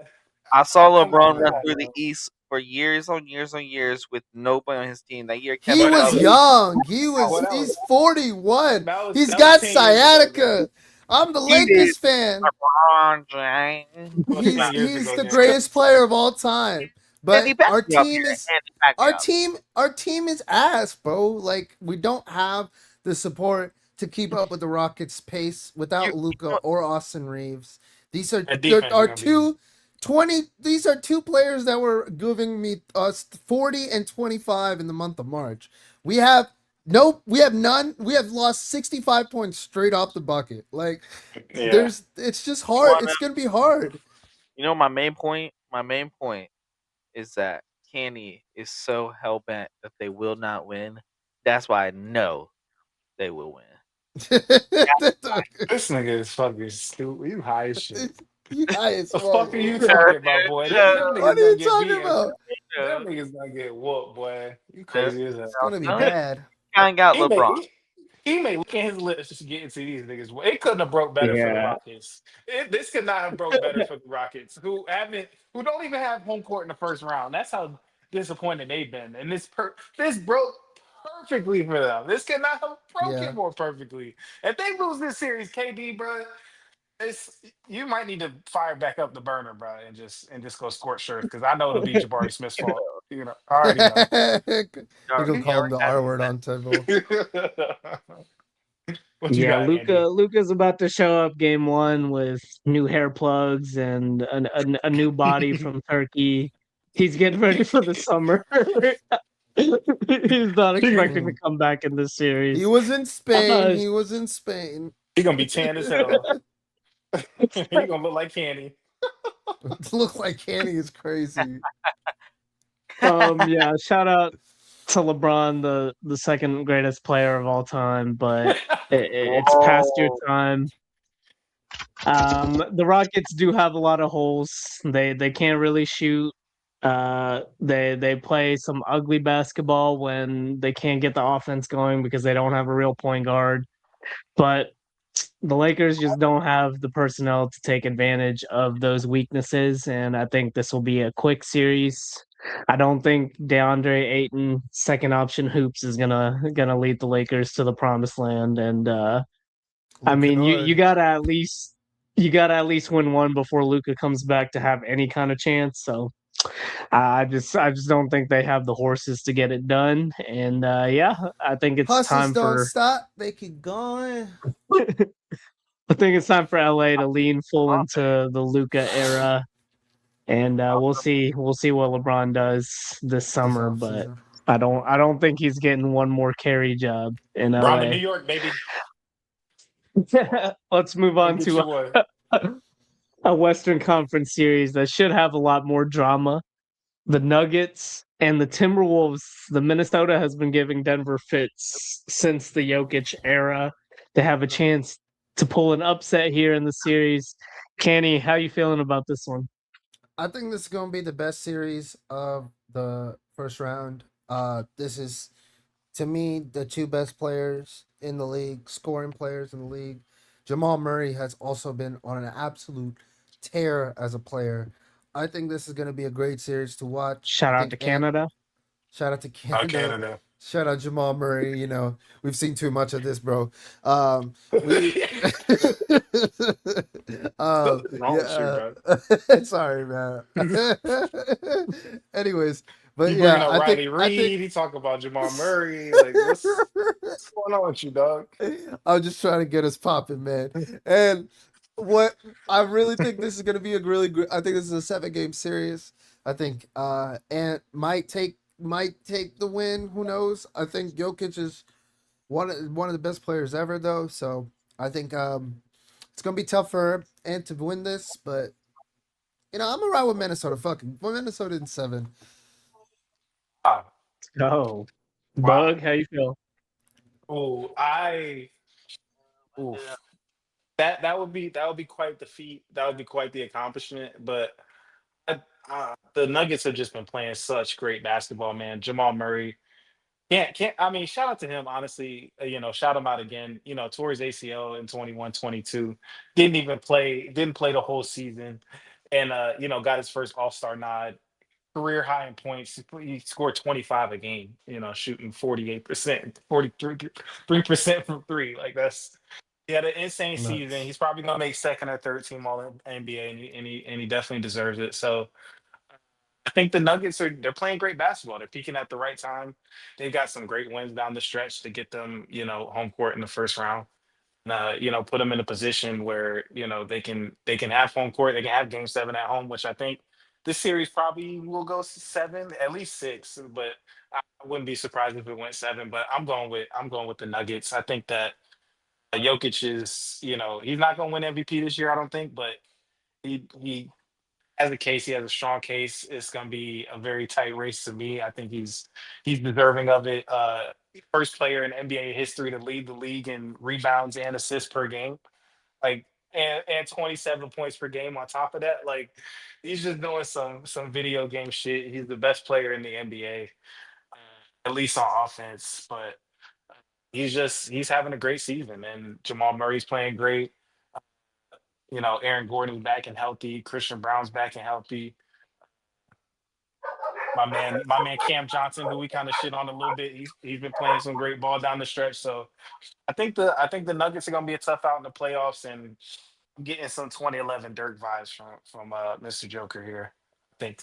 I saw Oh my LeBron run god, through the bro. East for years on years on years with nobody on his team. That year, He Kevin But that was Love. was young. well, that He's was 41. that was He's that was got 10 years ago, gang. sciatica. I'm the He did Lakers fan. LeBron James. That was 10 years He's ago, the gang. greatest player of all time. Andy, But back our me up team here. is Andy, back me up. our team is ass, bro. Like we don't have the support to keep up with the Rockets' pace You, without you Luca know, or Austin Reeves. These are That there defense is are gonna be 20. These are two players that were giving me us 40 and 25 in the month of March. We have we have none. We have lost 65 points straight off the bucket. Like yeah. it's just you hard. wanna, It's gonna be hard. my main point. My main point is that Kenny is so hell bent that they will not win. That's why I know they will win. This nigga is fucking stupid. You high as shit. You high as The fuck. fuck are you Yeah, talking about, boy? yeah, Them What niggas are gonna you get talking beat. about? Them yeah. niggas gonna get whooped, boy. You Yeah. crazy as hell. It's gonna be No, bad. I ain't got He may LeBron. he may look at his lips just to get into these niggas. It couldn't have broke better for the Yeah. Rockets. This could not have broke better for the Rockets, who don't even have home court in the first round. That's how disappointed they've been. And this broke perfectly for them. This could not have Yeah. broken more perfectly. If they lose this series, KD, bro, it's you might need to fire back up the burner, bro, and just go scorch earth because I know it'll be Jabari Smith's fault. I already know. You gonna He call him already the had R me word on table. What you Yeah, got, Andy? Luca's about to show up game one with new hair plugs and a new body from Turkey. He's getting ready for the summer. He's not expecting to Mm. come back in this He series. was in Spain. Uh, He was in Spain. He gonna be tan as hell. He gonna look like Candy. Look like Candy is crazy. yeah, shout out to LeBron, the second greatest player of all time, but it's past your Whoa. time. The Rockets do have a lot of holes. They can't really shoot. They play some ugly basketball when they can't get the offense going because they don't have a real point guard. But the Lakers just don't have the personnel to take advantage of those weaknesses, and I think this will be a quick series. I don't think DeAndre Ayton, second option hoops, is gonna lead the Lakers to the promised land. And I Luke mean, Kennard. you gotta at least win one before Luca comes back to have any kind of chance. So I just don't think they have the horses to get it done. And yeah, I think it's Hustlers time don't for stop. They keep going. I think it's time for LA to lean full My into the Luca era, and we'll see what LeBron does this This summer. But offseason. I don't think he's getting one more carry job in Brown in New LA. York, baby. Let's move Go on get to your boy. a Western Conference series that should have a lot more drama. The Nuggets and the Timberwolves. The Minnesota has been giving Denver fits since the Jokic era. They have a chance to pull an upset here in the series. Kenny, how you feeling about this one? I think this is gonna be the best series of the first round. This is to me the two best players in the league, scoring players in the league. Jamal Murray has also been on an absolute tear as a player. I think this is gonna be a great series to watch. I Shout out think to Ant Canada. Shout out to Oh, Canada. Canada. Shout out Jamal Murray. We've seen too much of this, bro. We, Something's wrong with you, yeah. bro. Sorry, man. Anyways, but You bringing yeah, up I think Riley I think. Reed. He talking about Jamal Murray. Like, what's going on with you, dog? I'm just trying to get us popping, man. And what I really think this is going to be a really good. I think this is a 7 game series. I think Ant might take the win. Who knows? I think Jokic is one of the best players ever, though. So I think it's gonna be tough for Ant to win this, but I'm around with Minnesota. Fucking Minnesota in 7. Wow. Oh, Wow. Bug, how you feel? Oh, Yeah. oof. That would be quite the feat. That would be quite the accomplishment. But the Nuggets have just been playing such great basketball, man. Jamal Murray can't. I mean, shout out to him. Honestly, shout him out again. Tore his ACL in 21-22. Didn't play the whole season, and got his first All Star nod. Career high in points. He scored 25 a game. Shooting 48%, 43% from three. Like he had an insane season. Nuts. He's probably gonna make second or third team All NBA, and he definitely deserves it. So I think the Nuggets they're playing great basketball. They're peaking at the right time. They've got some great wins down the stretch to get them, home court in the first round. Put them in a position where they can have home court. They can have Game 7 at home, which I think this series probably will go 7, at least 6. But I wouldn't be surprised if it went 7. But I'm going with the Nuggets. I think that Jokic is, he's not going to win MVP this year. I don't think, but he has a case. He has a strong case. It's going to be a very tight race to me. I think he's deserving of it. first player in NBA history to lead the league in rebounds and assists per game. Like and 27 points per game on top of that. Like he's just doing some video game shit. He's the best player in the NBA, at least on offense. But he's having a great season, and Jamal Murray's playing great. Aaron Gordon's back and healthy. Christian Brown's back and healthy. My man Cam Johnson, who we kind of shit on a little bit, he's been playing some great ball down the stretch. So I think the Nuggets are gonna be a tough out in the playoffs, and I'm getting some 2011 Dirk vibes from Mr. Joker here. I think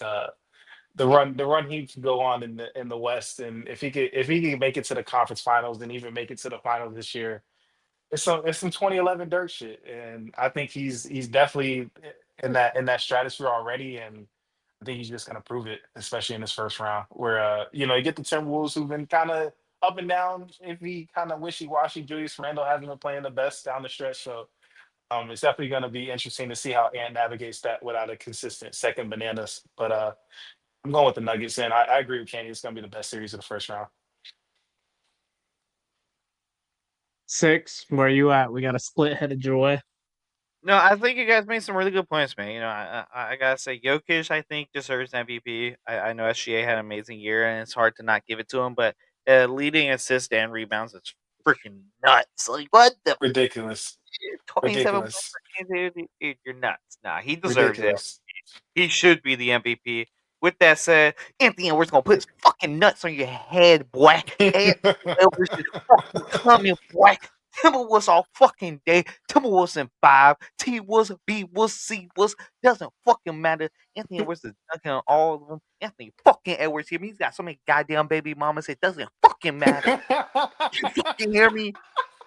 the run he can go on in the West, and if he can make it to the conference finals and even make it to the finals this year, it's some 2011 Dirk shit, and I think he's definitely in that stratosphere already, and I think he's just gonna prove it, especially in this first round, where you get the Timberwolves who've been kind of up and down, if he kind of wishy washy. Julius Randle hasn't been playing the best down the stretch, so it's definitely going to be interesting to see how Ant navigates that without a consistent second bananas. But I'm going with the Nuggets, and I agree with Kenny. It's going to be the best series of the first round. 6, where you at? We got a split headed joy. No, I think you guys made some really good points, man. I gotta say, Jokic, I think deserves MVP. I know SGA had an amazing year, and it's hard to not give it to him. But leading assists and rebounds, it's freaking nuts. Like what the Ridiculous. 27 points Ridiculous. per game, dude, you're nuts. Nah, he deserves it. Ridiculous. He should be the MVP. With that said, Anthony Edwards gonna put his fucking nuts on your head, boy. Anthony Edwards is fucking coming, boy. Timberwolves all fucking day. Timberwolves in 5. T was B was C was doesn't fucking matter. Anthony Edwards is dunking on all of them. Anthony fucking Edwards here. He's got so many goddamn baby mamas. It doesn't fucking matter. You fucking hear me?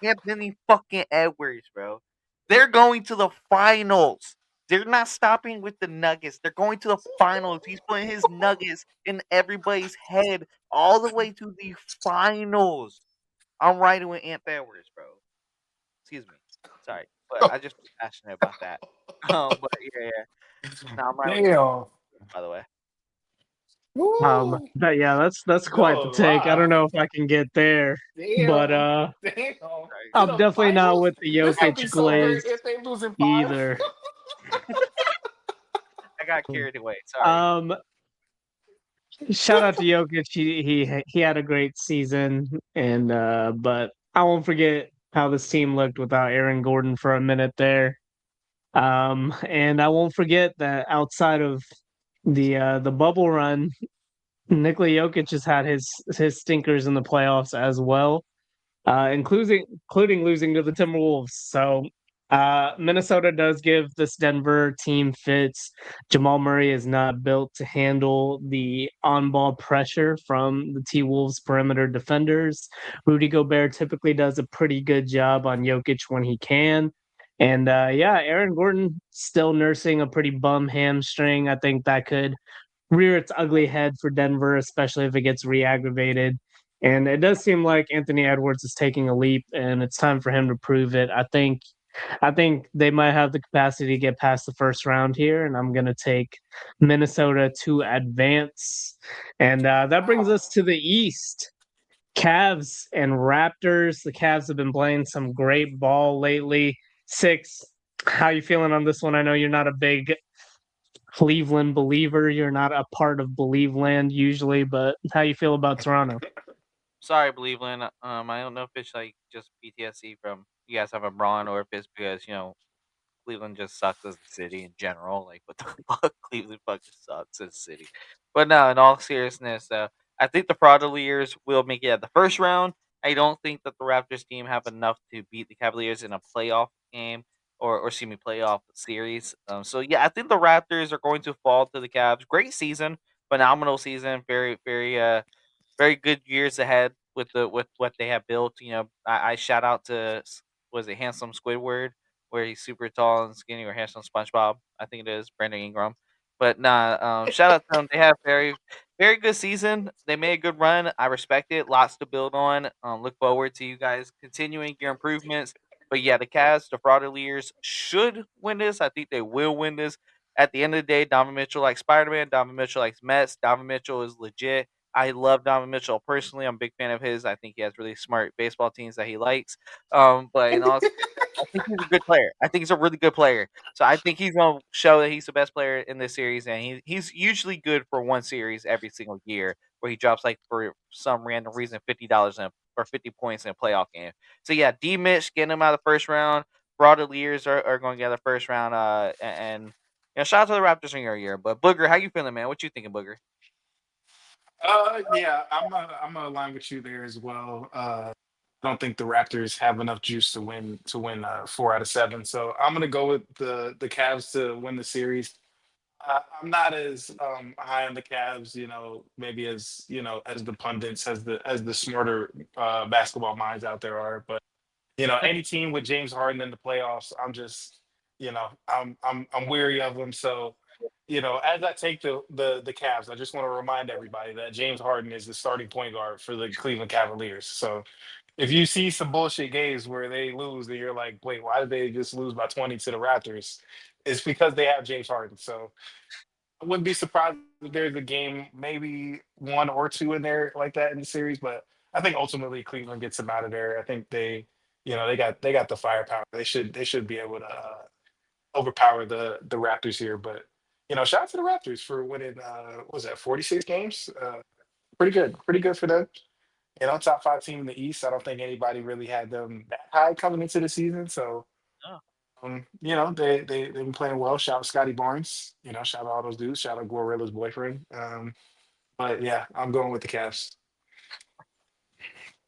Anthony fucking Edwards, bro. They're going to the finals. They're not stopping with the Nuggets. They're going to the finals. He's putting his Nuggets in everybody's head all the way to the finals. I'm riding with Ant Edwards, bro. Excuse me. Sorry, but I just was passionate about that. But yeah. No, I'm riding with Damn. by the way. Woo. But yeah, that's quite the No, take. I wow. don't know if I can get there, but Damn. Damn. To I'm the definitely not finals? with the This would Jokic be so great glaze if they lose in 5. either. I got carried away. Sorry. Um, Shout out to Jokic. He had a great season, and but I won't forget how this team looked without Aaron Gordon for a minute there. And I won't forget that outside of the bubble run, Nikola Jokic has had his stinkers in the playoffs as well, including losing to the Timberwolves. So Minnesota does give this Denver team fits. Jamal Murray is not built to handle the on-ball pressure from the T-Wolves perimeter defenders. Rudy Gobert typically does a pretty good job on Jokic when he can. And yeah, Aaron Gordon still nursing a pretty bum hamstring. I think that could rear its ugly head for Denver, especially if it gets re-aggravated. And it does seem like Anthony Edwards is taking a leap, and it's time for him to prove it. I think they might have the capacity to get past the first round here, and I'm going to take Minnesota to advance. And that brings us to the East. Cavs and Raptors. The Cavs have been playing some great ball lately. 6, how you feeling on this one? I know you're not a big Cleveland believer. You're not a part of Believe Land usually, but how you feel about Toronto? Sorry, Cleveland. I don't know if it's like just PTSD from you guys have a Braun or if it's because Cleveland just sucks as a city in general. Like, what the fuck? Cleveland fucking sucks as a city. But no, in all seriousness, I think the Fraudaliers will make it at the first round. I don't think that the Raptors team have enough to beat the Cavaliers in a playoff game or excuse me, playoff series. So yeah, I think the Raptors are going to fall to the Cavs. Great season, phenomenal season, very good years ahead with what they have built. I shout out to was it handsome Squidward where he's super tall and skinny, or handsome SpongeBob. I think it is Brandon Ingram. But nah, shout out to them. They have very good season. They made a good run. I respect it. Lots to build on. Look forward to you guys continuing your improvements. But yeah, the Cavs, the Fraudaliers should win this. I think they will win this. At the end of the day, Donovan Mitchell likes Spider Man. Donovan Mitchell likes Mets. Donovan Mitchell is legit. I love Donovan Mitchell personally. I'm a big fan of his. I think he has really smart baseball teams that he likes. But in all, I think he's a good player. I think he's a really good player. So I think he's gonna show that he's the best player in this series, and he's usually good for one series every single year, where he drops like for some random reason $50 or 50 points in a playoff game. So yeah, D Mitch getting him out of the first round. Broadeliers are going to get the first round. And shout out to the Raptors in your year. But Booger, how you feeling, man? What you thinking, Booger? Yeah, I'm gonna align with you there as well. I don't think the Raptors have enough juice to win 4 out of 7. So I'm gonna go with the Cavs to win the series. I'm not as high on the Cavs, maybe as as the pundits, as the smarter basketball minds out there are. But any team with James Harden in the playoffs, I'm weary of them. So, as I take the Cavs, I just want to remind everybody that James Harden is the starting point guard for the Cleveland Cavaliers. So if you see some bullshit games where they lose, and you're like, wait, why did they just lose by 20 to the Raptors? It's because they have James Harden. So I wouldn't be surprised if there's a game, maybe one or two in there like that in the series. But I think ultimately Cleveland gets them out of there. I think they got the firepower. They should be able to overpower the Raptors here. But shout out to the Raptors for winning. What was that, 46 games? Pretty good for them. Top five team in the East. I don't think anybody really had them that high coming into the season. So Oh, they've been playing well. Shout out Scotty Barnes. Shout out all those dudes. Shout out Gorilla's boyfriend. But yeah, I'm going with the Cavs.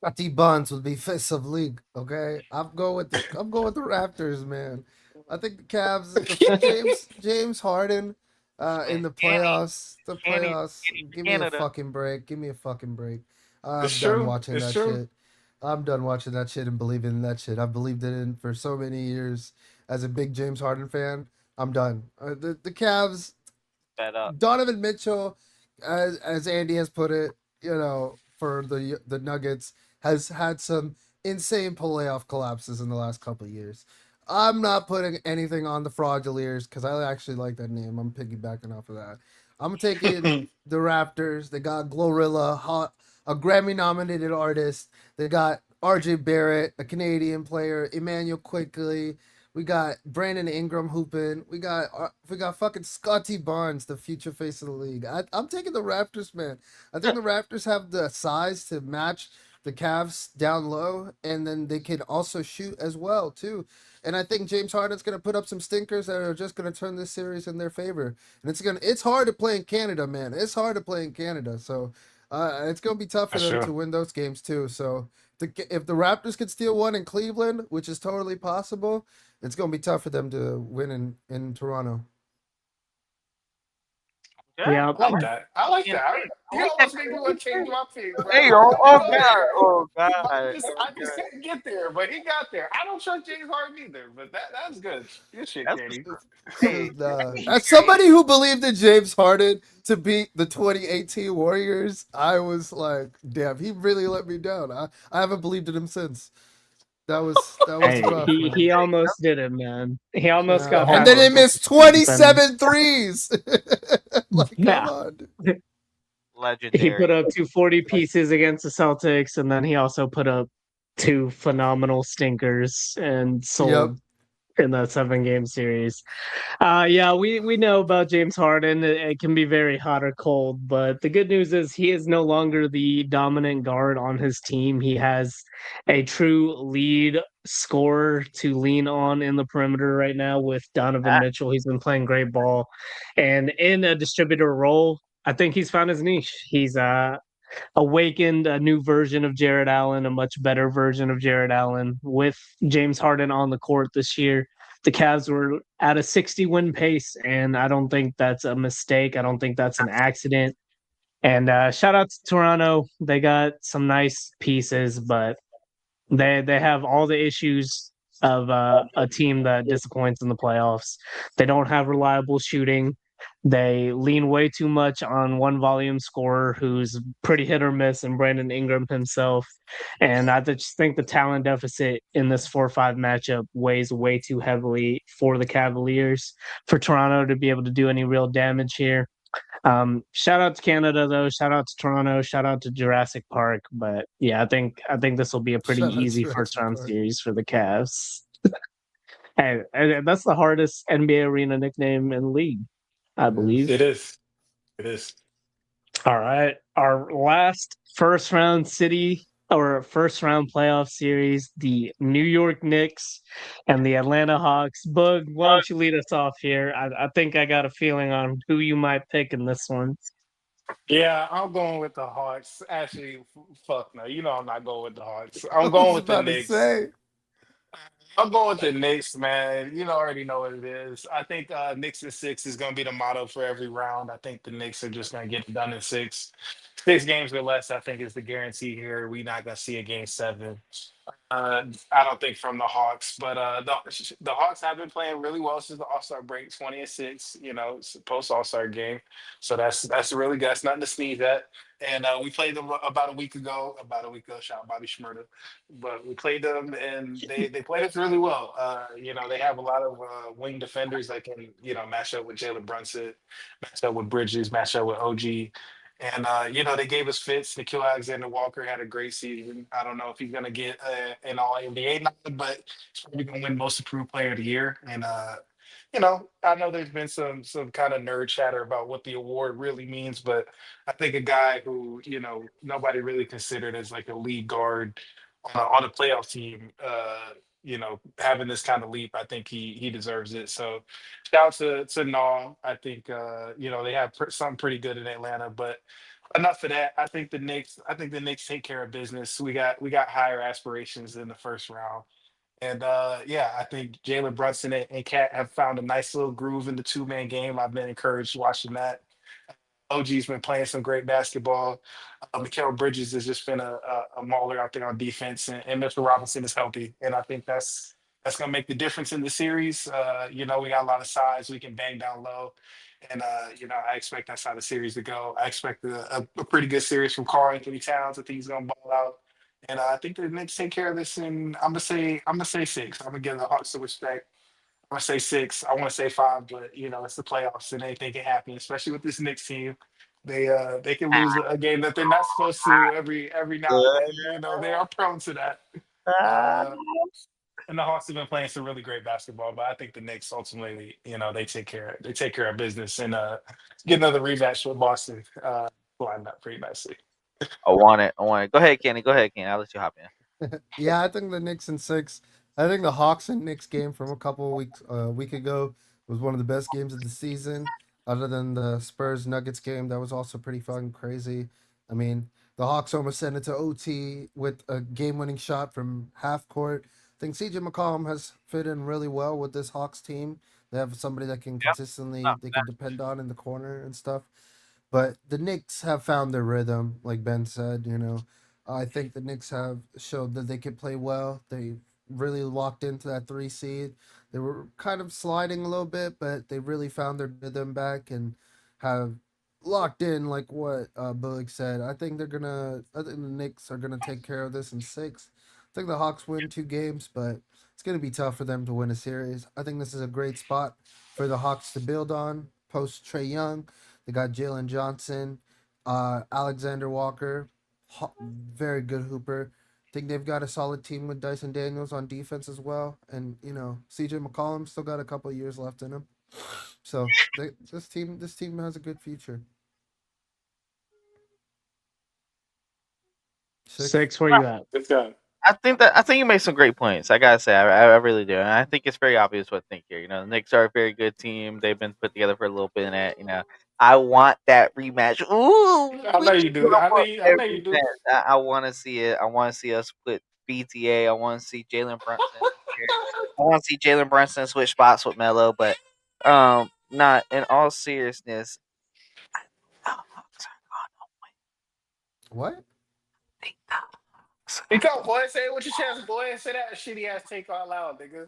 Scotty Buns would be face of league. Okay, I'm going with the Raptors, man. I think the Cavs, James Harden, man, in the Danny, playoffs, Danny, Danny Give me a Canada. fucking break. Give me a fucking break. I'm It's done true. watching It's that true. shit. I'm done watching that shit and believing in that shit. I've believed it in for so many years as a big James Harden fan. I'm done. The Cavs, Fed up. Donovan Mitchell, as Andy has put it, for the Nuggets, has had some insane playoff collapses in the last couple of years. I'm not putting anything on the Frauduleurs because I actually like that name. I'm piggybacking off of that. I'm taking the Raptors. They got Glorilla, a Grammy nominated artist. They got RJ Barrett, a Canadian player, Emmanuel Quickly. We got Brandon Ingram hooping. We got fucking Scotty Barnes, the future face of the league. I'm taking the Raptors, man. I think the Raptors have the size to match the Cavs down low, and then they can also shoot as well too. And I think James Harden's gonna put up some stinkers that are just gonna turn this series in their favor. And it's hard to play in Canada, man. It's hard to play in Canada, so it's gonna be tough for That's them true. to win those games too. So if the Raptors could steal one in Cleveland, which is totally possible, it's gonna be tough for them to win in Toronto. Okay, Yeah, I like that. I like you know, that. I You like that almost made me crazy want to change thing. my pick, bro. Hey, I oh know god, oh god, I okay. just couldn't get there, but he got there. I don't trust James Harden either, but that's good. Good shit, That's Katie. hey, As somebody who believed in James Harden to beat the 2018 Warriors, I was like, damn, he really let me down. I haven't believed in him since. That was hey, rough, he man. he almost did it, man. He almost Yeah. got And past then the he Almost. Celtics missed and then 27 threes. Like, come yeah, on. he legendary. put up 240 pieces against the Celtics, and then he also put up two phenomenal stinkers and Yep. sold in that 7 game series. Yeah, we know about James Harden. It can be very hot or cold, but the good news is he is no longer the dominant guard on his team. He has a true lead scorer to lean on in the perimeter right now with Donovan Ah, Mitchell. He's been playing great ball, and in a distributor role, I think he's found his niche. He's awakened a new version of Jared Allen, a much better version of Jared Allen with James Harden on the court this year. The Cavs were at a 60 win pace, and I don't think that's a mistake. I don't think that's an accident. And shout out to Toronto. They got some nice pieces, but they have all the issues of a team that disappoints in the playoffs. They don't have reliable shooting. They lean way too much on one volume scorer who's pretty hit or miss, and Brandon Ingram himself. And I just think the talent deficit in this 4-5 matchup weighs way too heavily for the Cavaliers for Toronto to be able to do any real damage here. Shout out to Canada though. Shout out to Toronto. Shout out to Jurassic Park. But yeah, I think this will be a pretty Shout out easy first Jurassic round Park. series for the Cavs. And that's the hardest NBA arena nickname in the league, I It is. believe. It is. It is. All right, our last first round city or first round playoff series, the New York Knicks and the Atlanta Hawks. Bug, why don't you lead us off here? I think I got a feeling on who you might pick in this one. Yeah, I'm going with the Hawks. Actually, fuck no. You know I'm not going with the Hawks. I I'm going was with the about to Knicks. say. I'm going with the Knicks, man. You know, already know what it is. I think Knicks in six is going to be the motto for every round. I think the Knicks are just going to get it done in six. 6 games or less, I think, is the guarantee here. We're not going to see a game seven. I don't think from the Hawks, but the Hawks have been playing really well since the All Star break, 20-6. You know, post All Star game, so that's really good. That's nothing to sneeze at. And we played them about a week ago. About a week ago, shout out Bobby Schmurda. But we played them, and they played us really well. You know, they have a lot of wing defenders that can match up with Jalen Brunson, match up with Bridges, match up with OG. And you know, they gave us fits. Nikhil Alexander Walker had a great season. I don't know if he's gonna get an All NBA nod, but he's probably gonna win Most Improved Player of the Year. And you know, I know there's been some kind of nerd chatter about what the award really means, but I think a guy who nobody really considered as like a lead guard on a playoff team, having this kind of leap, I think he deserves it. So shout out to Naw. I think they have something pretty good in Atlanta, but enough of that. I think the Knicks take care of business. We got higher aspirations in the first round. And yeah, I think Jalen Brunson and Cat have found a nice little groove in the two-man game. I've been encouraged watching that. OG's been playing some great basketball. Mikal Bridges has just been a mauler out there on defense, and Mitchell Robinson is healthy, and I think that's gonna make the difference in the series. We got a lot of size, we can bang down low, and I expect that side of the series to go. I expect a pretty good series from Karl Anthony Towns. I think he's gonna ball out, and I think the Knicks take care of this. And I'm gonna say six. I'm gonna give the Hawks some respect. I want to say six. I want to say five, but it's the playoffs and anything can happen, especially with this Knicks team. They can lose a game that they're not supposed to every now and then. They are prone to that. Uh, and the Hawks have been playing some really great basketball, but I think the Knicks ultimately, they take care of business and get another rematch with Boston lined up pretty nicely. I want it. I want it. Go ahead, Kenny. Go ahead, Kenny. I'll let you hop in. Yeah, I think the Knicks in six. I think the Hawks and Knicks game from a couple of weeks, a week ago, was one of the best games of the season. Other than the Spurs Nuggets game, that was also pretty fucking crazy. I mean, the Hawks almost sent it to OT with a game-winning shot from half court. I think CJ McCollum has fit in really well with this Hawks team. They have somebody that can Yep. consistently they can depend on in the corner and stuff. But the Knicks have found their rhythm, like Ben said. I think the Knicks have showed that they could play well. They really locked into that 3 seed. They were kind of sliding a little bit, but they really found their rhythm back and have locked in, like what Bullock said. I think the Knicks are gonna take care of this in six. I think the Hawks win 2 games, but it's gonna be tough for them to win a series. I think this is a great spot for the Hawks to build on post Trey Young. They got Jalen Johnson, Alexander Walker, very good hooper. Think they've got a solid team with Dyson Daniels on defense as well, and CJ McCollum still got a couple of years left in him. So this team has a good future. Six. Six, where you at? It's good. I think you made some great points. I gotta say, I really do, and I think it's very obvious what I think here. The Knicks are a very good team. They've been put together for a little bit, and I want that rematch. Ooh, I we know you I do. I know want you. I that know you do. rematch. I want to see it. I want to see us put BTA. I want to see Jalen Brunson. Here. I want to see Jalen Brunson switch spots with Melo, but not in all seriousness. The Hawks are gonna What? win. The Hawks You are go, boy. Say it with your chest, boy. Say that shitty ass take out loud, nigga.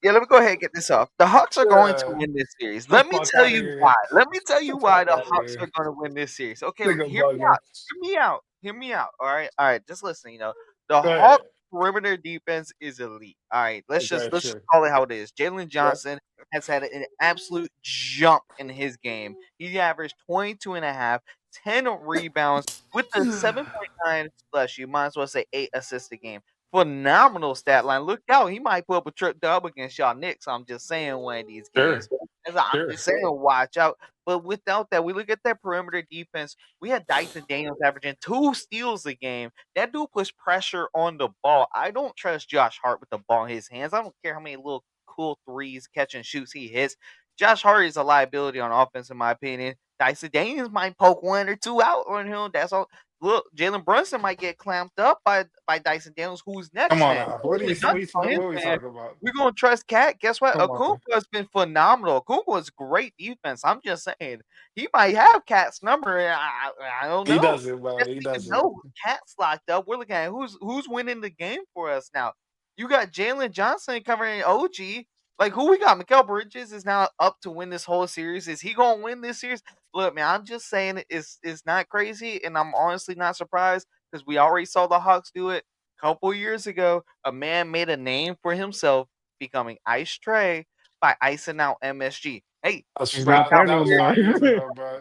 Yeah, let me go ahead and get this off. The Hawks are going to Yeah. win this series. The Let me fuck tell out of you here. why. Let me tell you The why fuck the out of Hawks here. are going to win this series. Okay, Nigga hear me bugging. out. Hear me out. Hear me out. Hear me out. All right. All right. Just listen. The Go Hawks ahead. perimeter defense is elite. All right, let's just Sure. call it how it is. Jalen Yep. Johnson has had an absolute jump in his game. He averaged 22 and a half, 10 rebounds with a 7.9 plus. You might as well say 8 assists a game. Phenomenal stat line. Look out, he might put up a triple double against y'all Knicks. I'm just saying one of these games. I'm just saying, watch out. But without that, we look at that perimeter defense. We had Dyson Daniels averaging 2 steals a game. That dude puts pressure on the ball. I don't trust Josh Hart with the ball in his hands. I don't care how many little cool threes, catch and shoots he hits. Josh Hart is a liability on offense, in my opinion. Dyson Daniels might poke 1 or 2 out on him. That's all. Look, Jalen Brunson might get clamped up by Dyson Daniels. Who's next? Come on then? now. What are we talking about? We're gonna trust Cat. Guess what? Come on. Okonkwo has been phenomenal. Okonkwo is great defense. I'm just saying he might have Cat's number. I don't know. He doesn't, bro. He doesn't. No, Cat's locked up. We're looking at who's winning the game for us now. You got Jalen Johnson covering OG. Like, who we got? Mikal Bridges is now up to win this whole series. Is he gonna win this series? Look, man, I'm just saying it's not crazy, and I'm honestly not surprised because we already saw the Hawks do it a couple years ago. A man made a name for himself becoming Ice Trey by icing out MSG. Hey, He's not there no more. 5 years ago, bro.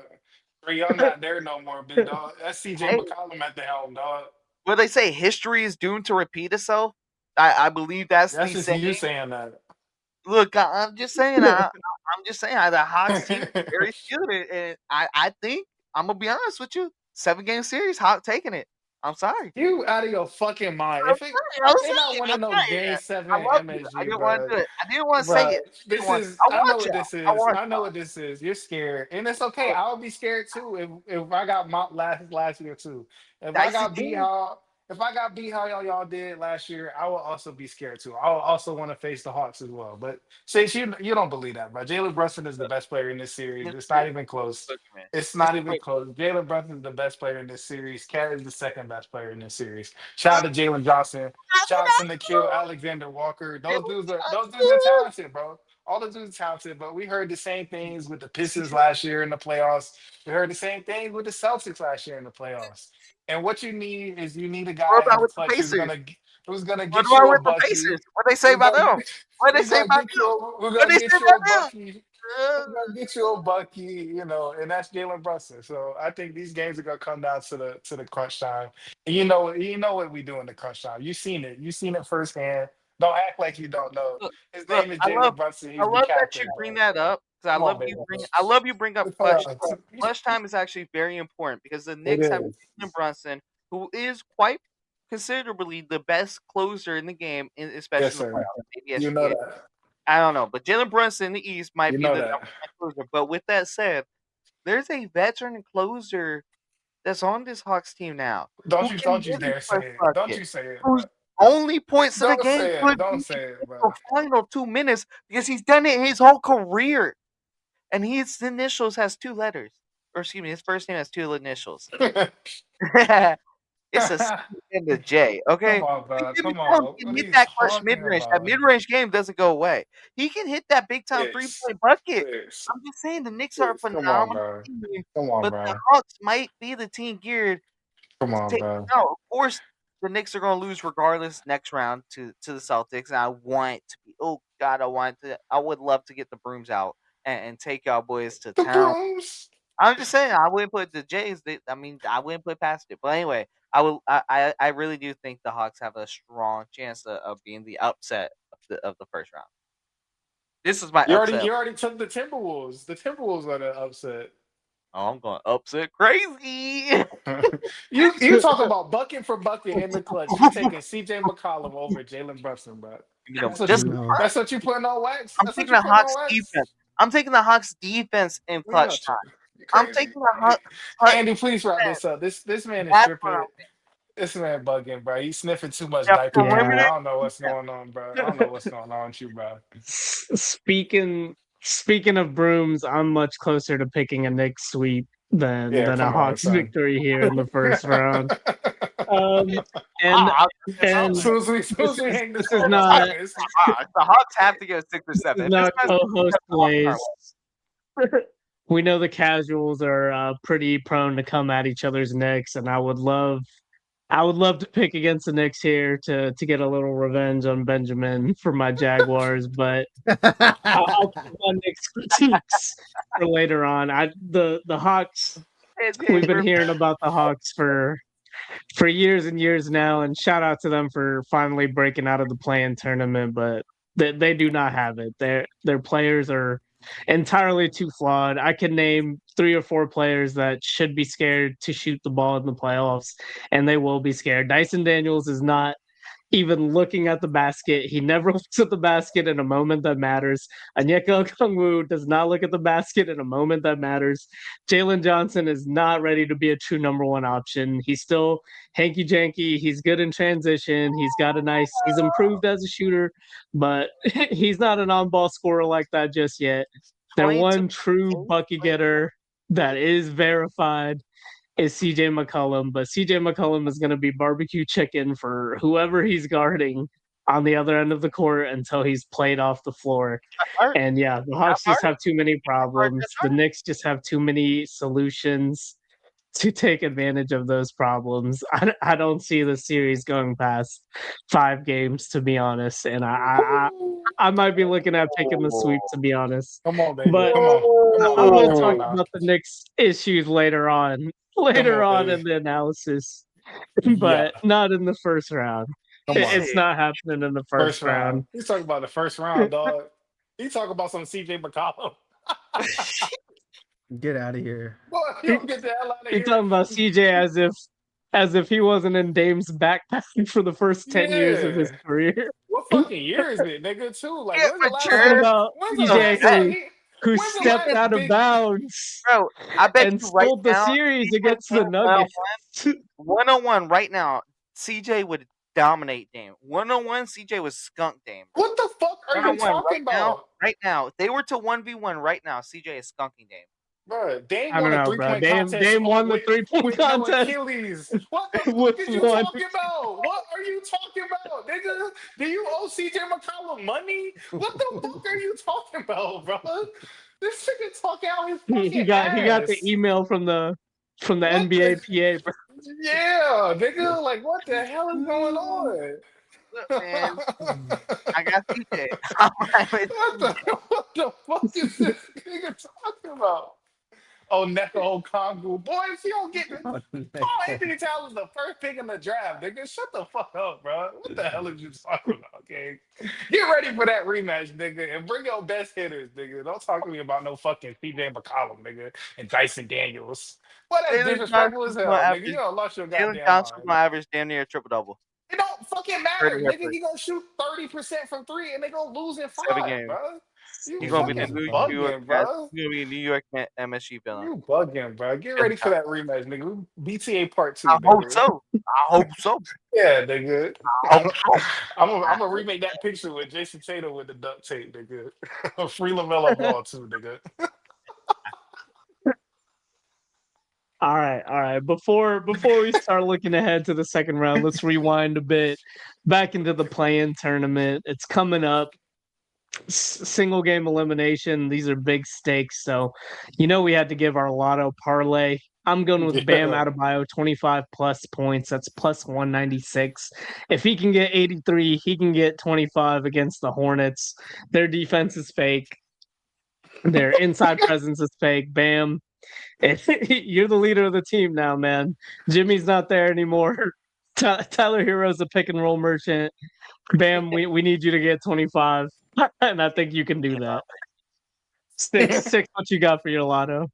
Y'all not there no more, big dog. That's CJ Hey. McCollum at the helm, dog. What they say, history is doomed to repeat itself. I believe that's the just saying. you saying that. Look, I'm just saying. I'm just saying. The Hawks team is very good, and I think I'm gonna be honest with you. 7-game series, Hawks taking it. I'm sorry. You out of your fucking mind. I'm If sorry, they not winning no game 7 I love you. MSG, I didn't bro. want to do it. I didn't want to say it. I know what this is. I know what this is. You're scared, and it's okay. I would be scared too if I got mocked last year too. If I got beat how y'all did last year, I will also be scared too. I will also want to face the Hawks as well. But since you don't believe that, bro, Jalen Brunson is the best player in this series. It's not even close. It's not even close. Jalen Brunson is the best player in this series. Cat is the second best player in this series. Shout out to Jalen Johnson. Shout out to Nikhil Alexander Walker. Those dudes are talented, bro. All the dudes are talented, but we heard the same things with the Pistons last year in the playoffs. We heard the same things with the Celtics last year in the playoffs. And what you need is a guy What in about the with the clutch Pacers? who's gonna What get about you a with the bucky. Pacers? What they say about them? What they say about them? We're What gonna they get say you a about them? bucky. We're gonna get you a bucky, and that's Jalen Brunson. So I think these games are gonna come down to the crunch time. And you know what we do in the crunch time. You've seen it. You've seen it firsthand. Don't act like you don't know. His Look, name is I Jalen Brunson. I He's the love that captain, you bring bro. that up because Come on, baby. I love you bring up It's clutch playoffs. time. Clutch time is actually very important because the It Knicks have is. Jalen Brunson, who is quite considerably the best closer in the game, especially Yes, in the sir. playoffs. Maybe You know SGA. that. I don't know, but Jalen Brunson in the East might You be know the that. number 1 closer. But with that said, there's a veteran closer that's on this Hawks team now who can Don't you hit a dare say clutch it. Don't bucket, you say it, bro. whose only points of the Don't game say it. could Don't be say it, bro. the final 2 minutes because he's done it his whole career. And his initials has 2 letters. Or excuse me, his first name has 2 initials. It's a C and a J, okay? Come on, bro. Jimmy Come Butler on. can What are hit you that clutch talking mid-range. That about? mid-range game doesn't go away. He can hit that big-time Six. three-point bucket. Six. I'm just saying the Knicks are a Come on, phenomenal bro. team, Come on, but the bro. Hawks might be the team geared Come to on, take bro. them out. Of course, the Knicks are gonna lose regardless next round to the Celtics, and I want to be oh god, I would love to get the brooms out and take y'all boys to The town. brooms. I'm just saying I wouldn't put the Jays. I mean, I wouldn't put past it. But anyway, I really do think the Hawks have a strong chance of being the upset of the first round. This is my upset. You already took the Timberwolves. The Timberwolves are the upset. Oh, I'm going upset crazy. You talk about bucket for bucket in the clutch. You taking CJ McCollum over Jalen Brunson, bro. You know, That's what just you. No. That's what you putting on wax. I'm That's what taking you the putting Hawks on wax. defense. I'm taking the Hawks defense in We know clutch you. time. You I'm crazy. taking the Hawks. Andy, please wrap this up. This man is That's what tripping. This man bugging, bro. He's sniffing too much yeah, diaper Yeah. baby. perimeter. I don't know what's going on, bro. I don't know what's going on with you, bro. Speaking of brooms, I'm much closer to picking a Knicks sweep than Yeah, a come on, Hawks son. victory here in the first round. And Ah, and Soon as we hang this this is phone, not this is the Hawks have to go 6 or this 7. is If this not goes co-host the Hawks aren't plays. We know the casuals are pretty prone to come at each other's necks, and I would love I would love to pick against the Knicks here to get a little revenge on Benjamin for my Jaguars, but I'll keep my Knicks critiques for later on. The Hawks. We've been hearing about the Hawks for years and years now, and shout out to them for finally breaking out of the play-in tournament. But they do not have it. Their players are entirely too flawed. I can name 3 or 4 players that should be scared to shoot the ball in the playoffs, and they will be scared. Dyson Daniels is not even looking at the basket. He never looks at the basket in a moment that matters. Onyeka Okongwu does not look at the basket in a moment that matters. Jalen Johnson is not ready to be a true #1 option. He's still hanky janky. He's good in transition. He's improved as a shooter, but he's not an on ball scorer like that just yet. Their 22 one true bucket getter that is verified is CJ McCollum, but CJ McCollum is going to be barbecue chicken for whoever he's guarding on the other end of the court until he's played off the floor. And yeah, the Hawks just have too many problems. The Knicks just have too many solutions to take advantage of those problems. I don't see the series going past 5 games, to be honest. And I might be looking at picking the sweep, to be honest. Come on, baby. But Come on. Come on I now. will Come talk on now. about the Knicks issues later on baby. in the analysis, Yeah. but not in the first round. Come on. It's not happening in the first round. He's talking about the first round, dog. He's talking about some CJ McCollum. Get out of here. Boy, you don't get the hell out of You're here. talking about CJ as if he wasn't in Dame's backpack for the first 10 years of his career. What fucking year is it, nigga, too? Like, Yeah, when's the last Talking about when's the CJ last who when's the stepped last out of big- bounds Bro, I bet and you right stole the now, series against the Nuggets. 1-on-1 right now, CJ would dominate Dame. 1-on-1, CJ was skunk Dame. What the fuck are you 1-on-1 talking about? Right now, if they were to 1v1 right now, CJ is skunking Dame. Bro, Dame I won don't a know, bro. 3-point contest. Dame won the with 3-point no contest. Achilles. What the fuck With is you one. talking about? What are you talking about, nigga? Do you owe CJ McCollum money? What the fuck are you talking about, bro? This nigga talking out his fucking He got the ass. email from the What NBA PA, bro. Yeah, nigga, like what the hell is going on? Look, man, I got CJ. What the fuck is this nigga talking about? Oh, Neko Kongu. Boy, if you don't get Paul Anthony Towns is the first pick in the draft, nigga. Shut the fuck up, bro. What the hell is you talking about, okay? Get ready for that rematch, nigga, and bring your best hitters, nigga. Don't talk to me about no fucking CJ McCollum, nigga, and Dyson Daniels. What that's disrespectful as hell, nigga. You don't lost your Jalen goddamn Johnson mind. gonna average damn near a triple double. It don't fucking matter, 30 nigga. efforts. He gonna shoot 30% from 3, and they gonna lose in 7 5, games. bro. You He's gonna be fucking the New York, bugging, bro. he's gonna be a New York MSG villain. You bugging, bro. Get ready for that rematch, nigga. BTA part 2. I nigga. hope so. I hope so. Yeah, nigga. I hope so. I'm gonna remake that picture with Jason Tatum with the duct tape, nigga. Free LaMelo Ball too, nigga. All right. Before we start looking ahead to the second round, let's rewind a bit back into the play-in tournament. It's coming up. Single game elimination. These are big stakes. So, we had to give our Lotto Parlay. I'm going with Bam Adebayo, 25 plus points. That's plus 196. If he can get 83, he can get 25 against the Hornets. Their defense is fake. Their inside presence is fake. Bam. You're the leader of the team now, man. Jimmy's not there anymore. Tyler Hero's a pick and roll merchant. Bam, we need you to get 25. And I think you can do that. Stick what you got for your Lotto.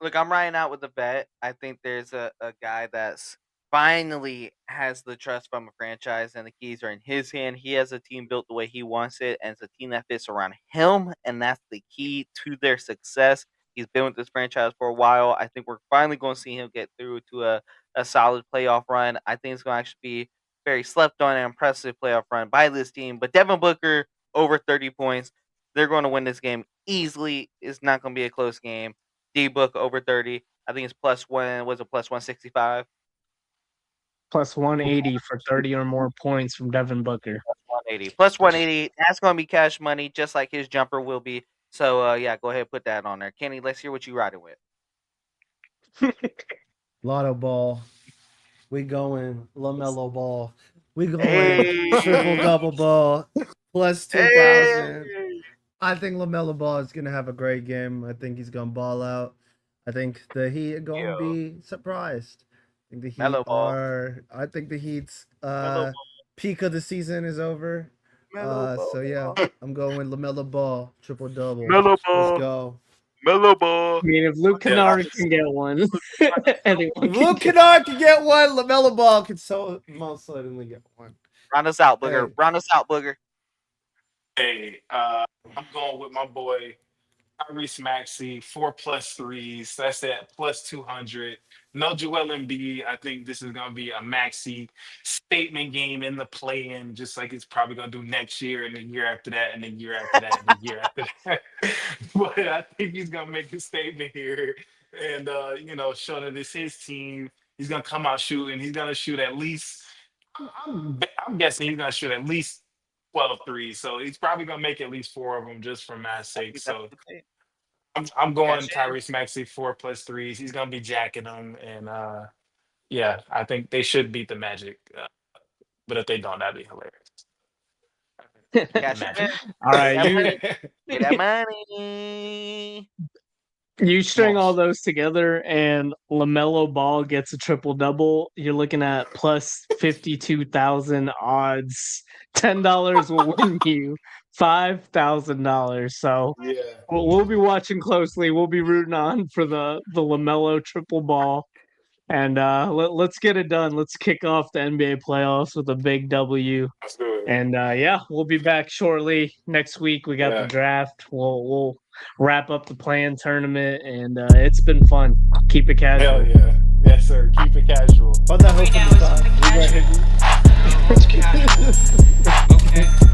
Look, I'm riding out with the vet. I think there's a guy that's finally has the trust from a franchise and the keys are in his hand. He has a team built the way he wants it, and it's a team that fits around him, and that's the key to their success. He's been with this franchise for a while. I think we're finally going to see him get through to a solid playoff run. I think it's going to actually be very slept on and impressive playoff run by this team. But Devin Booker, over 30 points. They're going to win this game easily. It's not going to be a close game. D-Book over 30. I think it's plus 165? Plus 180 for 30 or more points from Devin Booker. Plus 180. Plus 180. That's going to be cash money, just like his jumper will be. So, yeah, go ahead and put that on there. Kenny, let's hear what you riding with. Lotto ball. We going LaMelo Ball. We going Hey. triple double ball plus 2,000. Hey. I think LaMelo Ball is gonna have a great game. I think he's gonna ball out. I think the Heat are gonna Yo, be surprised. I think the Heat Mellow Ball. are. I think the Heat's Mellow peak of the season is over. Mellow Ball. So yeah, I'm going with LaMelo Ball triple double. Mellow Let's Ball. go. Mellow Ball. I mean, if Luke Yeah. Kennard can get one, anyone If can Luke get Kennard can get one, LaMelo Ball can so most certainly get one. Round us out, Booger. Hey. Round us out, Booger. Hey, I'm going with my boy Tyrese Maxey, 4+ threes. That's at +200. No Joel Embiid. I think this is going to be a Maxey statement game in the play-in, just like it's probably going to do next year and the year after that and the year after that and the year after that. But I think he's going to make a statement here and, show that it's his team. He's going to come out shooting. He's going to shoot at least, I'm guessing he's going to shoot at least 12 threes. So he's probably going to make at least 4 of them just for math's sake. So I'm going Tyrese Maxey 4+ threes. He's gonna be jacking them, and yeah, I think they should beat the Magic. But if they don't, that'd be hilarious. Cash Magic. in. All right, Get that money. you string all Moss. those together, and LaMelo Ball gets a triple double. You're looking at +52,000 odds. $10 will win you $5,000. So Yeah. we'll be watching closely. We'll be rooting on for the LaMelo triple ball. And let's get it done. Let's kick off the NBA playoffs with a big W. That's good. And yeah, we'll be back shortly. Next week we got the draft. We'll wrap up the play-in tournament, and it's been fun. Keep it casual. Hell yeah. Yes, sir. Keep it casual. But that hope from the start. Casual. Okay.